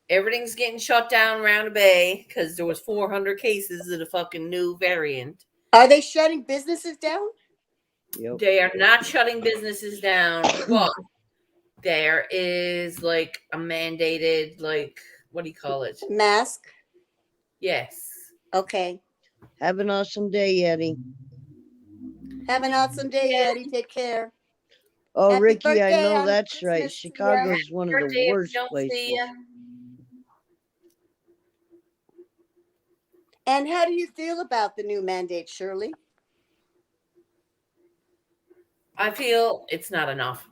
Everything's getting shut down around the bay because there was 400 cases of the fucking new variant. Are they shutting businesses down? Yep. They are not shutting businesses down, but there is like a mandated, like, what do you call it? Mask? Yes. Okay. Have an awesome day, Yeti. Have an awesome day, Eddie. Take care. Oh, Happy Ricky, I birthday know on that's right. Christmas to you. Chicago's one of the Birthday if worst we don't see places. ya. And how do you feel about the new mandate, Shirley? I feel it's not enough.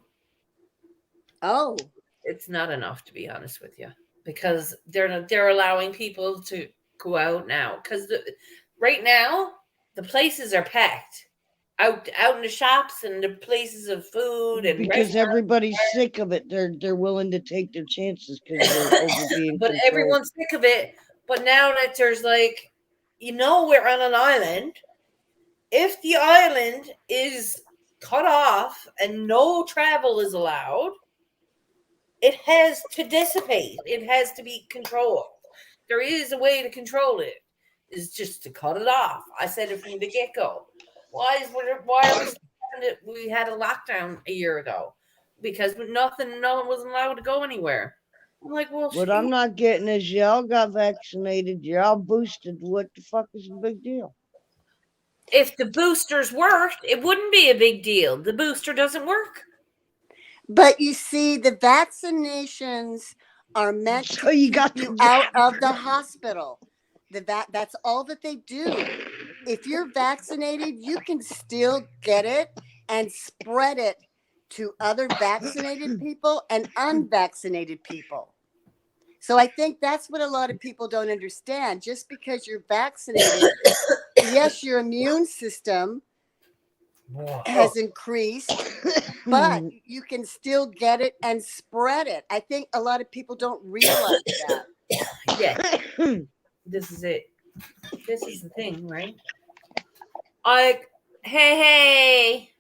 Oh, It's not enough, to be honest with you, because they're allowing people to go out now. Because right now the places are packed out in the shops and the places of food and Because everybody's sick of it. They're willing to take their chances because they're over being but controlled. everyone's sick of it. But now that there's like, we're on an island. If the island is cut off and no travel is allowed, it has to dissipate. It has to be controlled. There is a way to control it. Is just to cut it off. I said it from the get-go. Why are we had a lockdown a year ago? Because no one was allowed to go anywhere. I'm like, well, what I'm not getting is y'all got vaccinated, y'all boosted. What the fuck is the big deal? If the boosters worked, it wouldn't be a big deal. The booster doesn't work. but you see, the vaccinations are meant So to you keep got you the out of the hospital. That's all that they do. If you're vaccinated, you can still get it and spread it to other vaccinated people and unvaccinated people. So I think that's what a lot of people don't understand. Just because you're vaccinated, yes, your immune system has increased, but you can still get it and spread it. I think a lot of people don't realize that. Yeah. This is it. This is the thing, right? Hey.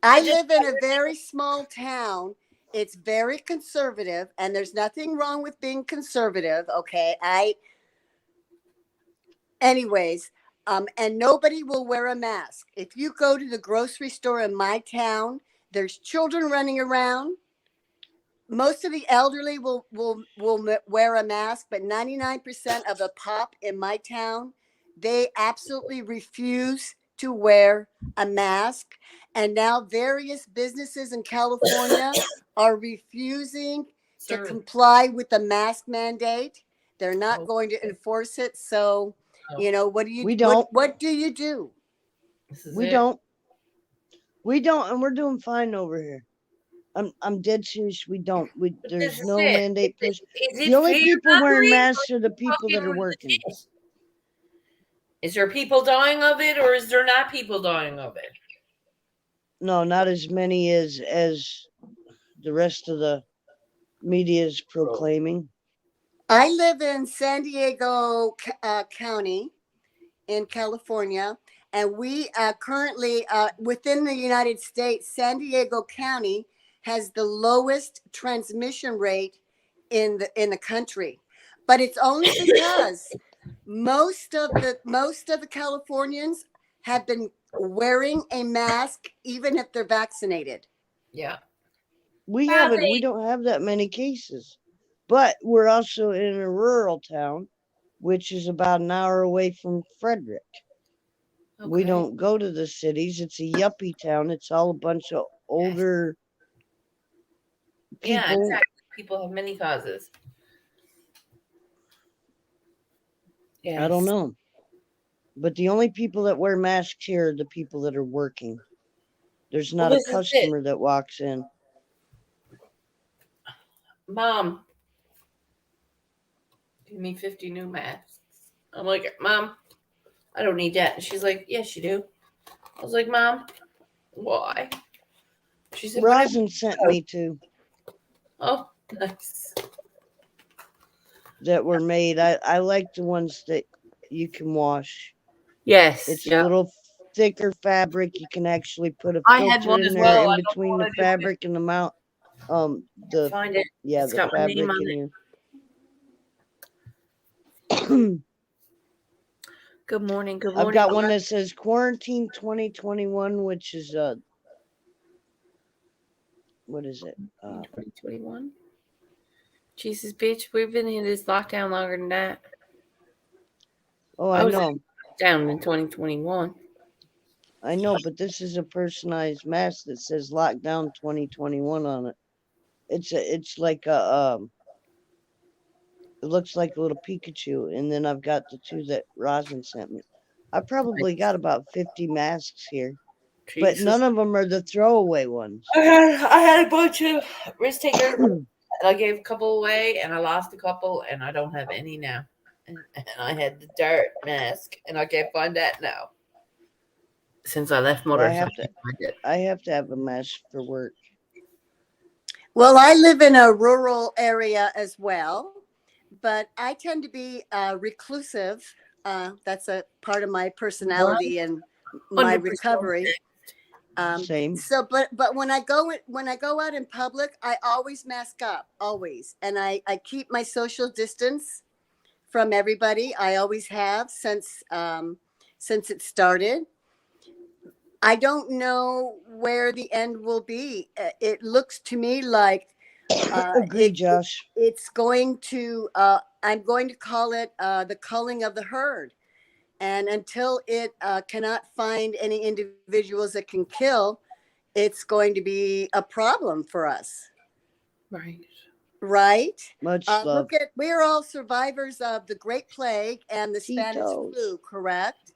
I live in a very small town. It's very conservative, and there's nothing wrong with being conservative. Okay. Anyways, and nobody will wear a mask. If you go to the grocery store in my town, there's children running around. Most of the elderly will wear a mask, but 99% of the pop in my town, they absolutely refuse to wear a mask. And now various businesses in California are refusing to comply with the mask mandate. They're not going to enforce it. So, what do you do? We don't. What do you do? We don't, and we're doing fine over here. I'm dead serious. We don't. There's no mandate. The only people wearing masks are the people that are working. Is there people dying of it, or is there not people dying of it? No, not as many as the rest of the media is proclaiming. I live in San Diego County in California, And we currently, within the United States, San Diego County has the lowest transmission rate in the country. But it's only because most of the Californians have been wearing a mask even if they're vaccinated. Yeah. We Bobby. don't have that many cases, but we're also in a rural town, which is about an hour away from Frederick. We Okay. don't go to the cities. It's a yuppie town. It's all a bunch of older Yeah, people. exactly. People have many causes. I don't Yes. know. But the only people that wear masks here are the people that are working. There's Well, not a this is it. customer that walks in. Mom, give me 50 new masks. I'm like, Mom, I don't need that. And she's like, yes, you do. I was like, Mom, why? She said, whatever. Rosin sent me two Oh, nice. that were made. I like the ones that you can wash. Yes. It's a yeah. little thicker fabric. You can actually put a I had filter one in as there well. I in don't between know the what I did with it. fabric and the mount. The Find it. yeah, It's the got my name fabric on in it. here. Good morning. Good I've morning. got one that says quarantine 2021, which is what is it? 2021. Jesus, bitch, we've been in this lockdown longer than that. Oh, I I was know. down in 2021. I know, but this is a personalized mask that says lockdown 2021 on it. It's like a it looks like a little Pikachu, and then I've got the two that Rosin sent me. I probably got about 50 masks here, but Jesus. none of them are the throwaway ones. I had a bunch of risk takers, and I gave a couple away, and I lost a couple, and I don't have any now. And I had the dart mask, and I can't find that now. Since I left Well, I motorcycle, have to have a mask for work. Well, I live in a rural area as well, but I tend to be reclusive. That's a part of my personality and my 100%. recovery. Same. So, but when I go out in public, I always mask up, always, and I keep my social distance from everybody. I always have since it started. I don't know where the end will be. It looks to me like Agree, Josh. it's going to. I'm going to call it the culling of the herd. And until it cannot find any individuals that can kill, it's going to be a problem for us. Right. Right? Much love. We're all survivors of the Great Plague and the Spanish Tito's. flu, correct?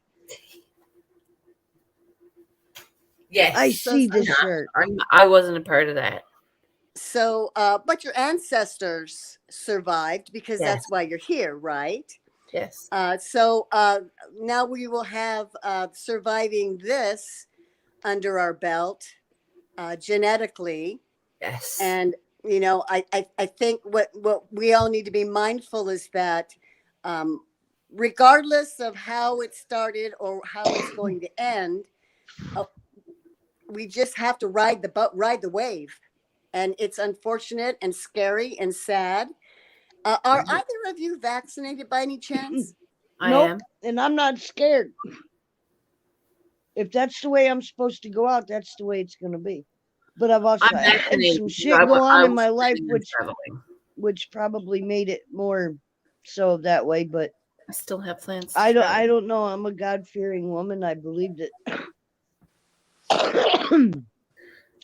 Yes. I see this shirt. I wasn't a part of that. So, but your ancestors survived because Yes. that's why you're here, right? Yes. So now we will have surviving this under our belt genetically. Yes. And, you know, I think what we all need to be mindful is that regardless of how it started or how it's going to end, we just have to ride the wave. And it's unfortunate and scary and sad. Are either of you vaccinated by any chance? I Nope. am. And I'm not scared. If that's the way I'm supposed to go out, that's the way it's going to be. But I've also I'm had vaccinated some because shit I go on was in my life, planning on traveling. which probably made it more so that way. But I still have plans. To I travel. don't know. I'm a God-fearing woman. I believe that.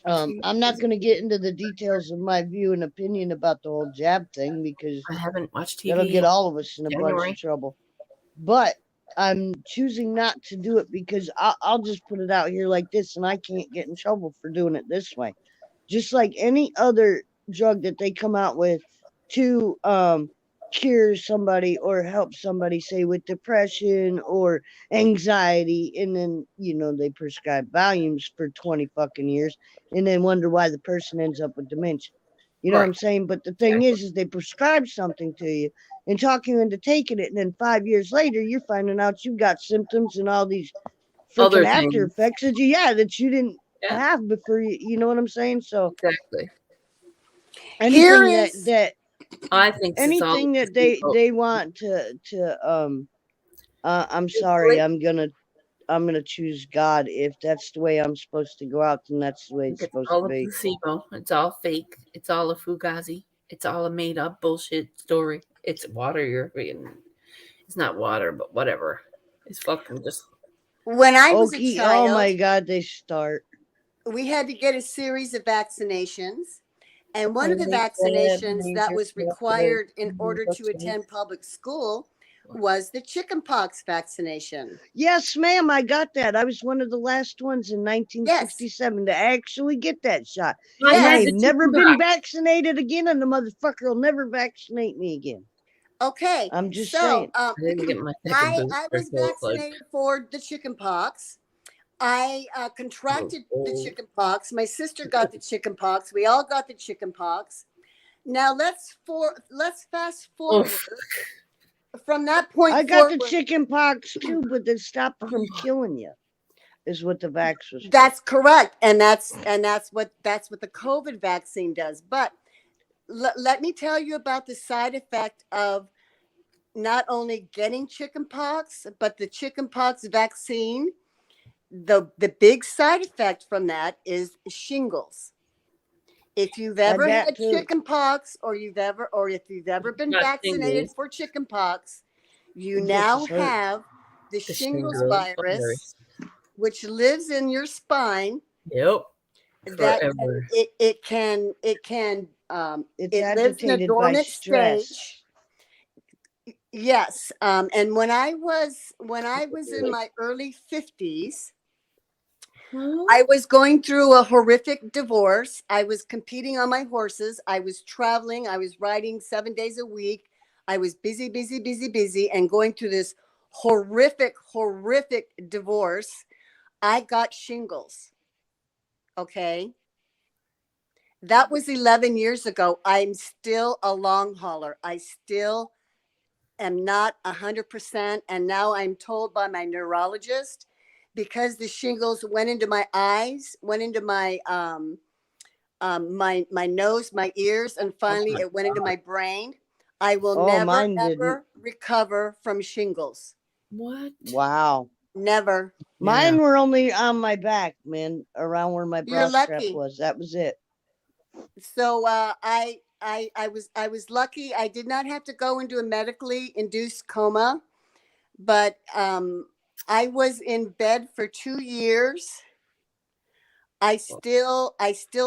I'm not going to get into the details of my view and opinion about the whole jab thing because I haven't watched TV. that'll get all of us in a bunch January. of trouble. But I'm choosing not to do it because I'll just put it out here like this, and I can't get in trouble for doing it this way. Just like any other drug that they come out with to cure somebody or help somebody, say with depression or anxiety, and then they prescribe Valiums for 20 fucking years and then wonder why the person ends up with dementia. You know what I'm saying? But the thing is they prescribe something to you and talk you into taking it, and then 5 years later you're finding out you've got symptoms and all these Other freaking after things. effects that you didn't Yeah. have before you know what I'm saying? So Exactly. Here anything is that I think it's all anything that placebo. they want I'm sorry, I'm gonna choose God. If that's the way I'm supposed to go out, then that's the way I it's think it's supposed to all a be. placebo. It's all fake. It's all a fugazi. It's all a made up bullshit story. It's water you're reading. It's not water, but whatever. It's fucking just when I was a Okay, oh my child, God, they start. we had to get a series of vaccinations. And one of the Only said vaccinations that major was required in order to attend public school was the chickenpox vaccination. Yes, ma'am, I got that. I was one of the last ones in Yes. 1967 to actually get that shot. I And had I've the never chicken been pox. vaccinated again, and the motherfucker will never vaccinate me again. Okay. I'm just So saying. I didn't get my second booster. I was till, like, vaccinated for the chickenpox. I contracted the oh, chickenpox. My sister got the chickenpox. We all got the chickenpox. Now let's fast oh, forward from that point I got the forward. chicken pox too, but it stopped from killing you, is what the vax was for. That's correct, and that's what the COVID vaccine does. But let me tell you about the side effect of not only getting chickenpox, but the chickenpox vaccine. The big side effect from that is shingles. If you've ever that had too. chickenpox, or if you've ever been Not vaccinated shingles. for chickenpox, you It now just hurt. have the The shingles shingles virus, which lives in your spine. Yep. That Forever. it It's lives in a agitated by dormant stress. stage. Yes, and when I was in my early 50s, I was going through a horrific divorce. I was competing on my horses. I was traveling. I was riding 7 days a week. I was busy, and going through this horrific divorce. I got shingles. Okay. That was 11 years ago. I'm still a long hauler. I still am not 100%. And now I'm told by my neurologist, because the shingles went into my eyes, went into my my nose, my ears, and finally it went into my brain. I will never mine didn't. ever recover from shingles. What? Wow. Never. Mine were only on my back, man, around where my You're bra strap lucky. was. That was it. So I was lucky. I did not have to go into a medically induced coma, but I was in bed for 2 years. I still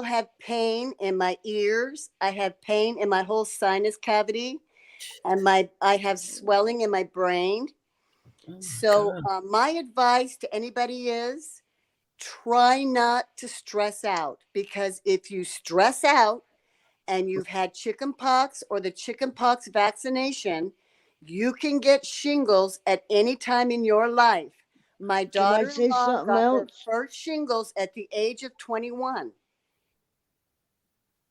have pain in my ears. I have pain in my whole sinus cavity, and I have swelling in my brain. Oh, So God. my advice to anybody is, try not to stress out, because if you stress out and you've had chickenpox or the chickenpox vaccination, you can get shingles at any time in your life. My Can I say daughter-in-law something got her else? first shingles at the age of 21.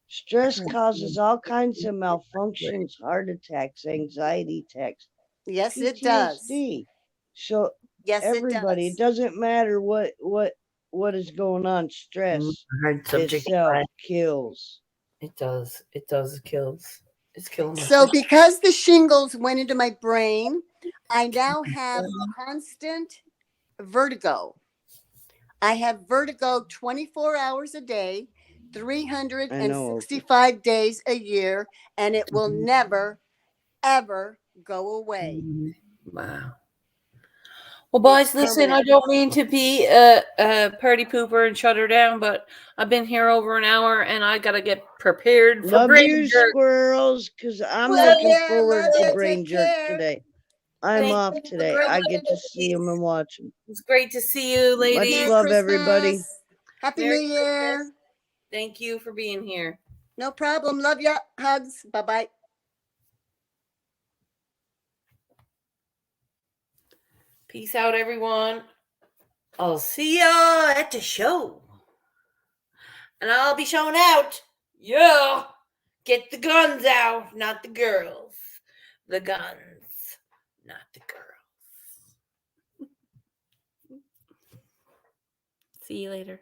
Stress causes all kinds of malfunctions, heart attacks, anxiety attacks, Yes, it does. PTSD. So Yes, everybody, it does. doesn't matter what is going on. Stress Hard subject. itself kills. It does. It does. It kills. It's killing my So sister. because the shingles went into my brain, I now have constant vertigo. I have vertigo 24 hours a day, 365 days a year, and it will never, ever go away. Wow. Well, boys, listen, I don't mean to be a party pooper and shut her down, but I've been here over an hour and I got to get prepared for Love brain you, jerk. squirrels, because I'm Love looking ya, forward love to ya, brain take jerk care. today. I'm Thank off you, today. great I get to see them and watch them. It's great to see you, ladies. Much love, everybody. Happy Merry New Year. Christmas. Thank you for being here. No problem. Love ya. Hugs. Bye-bye. Peace out, everyone. I'll see ya at the show. And I'll be showing out. Yeah. Get the guns out, not the girls. The guns, not the girls. See you later.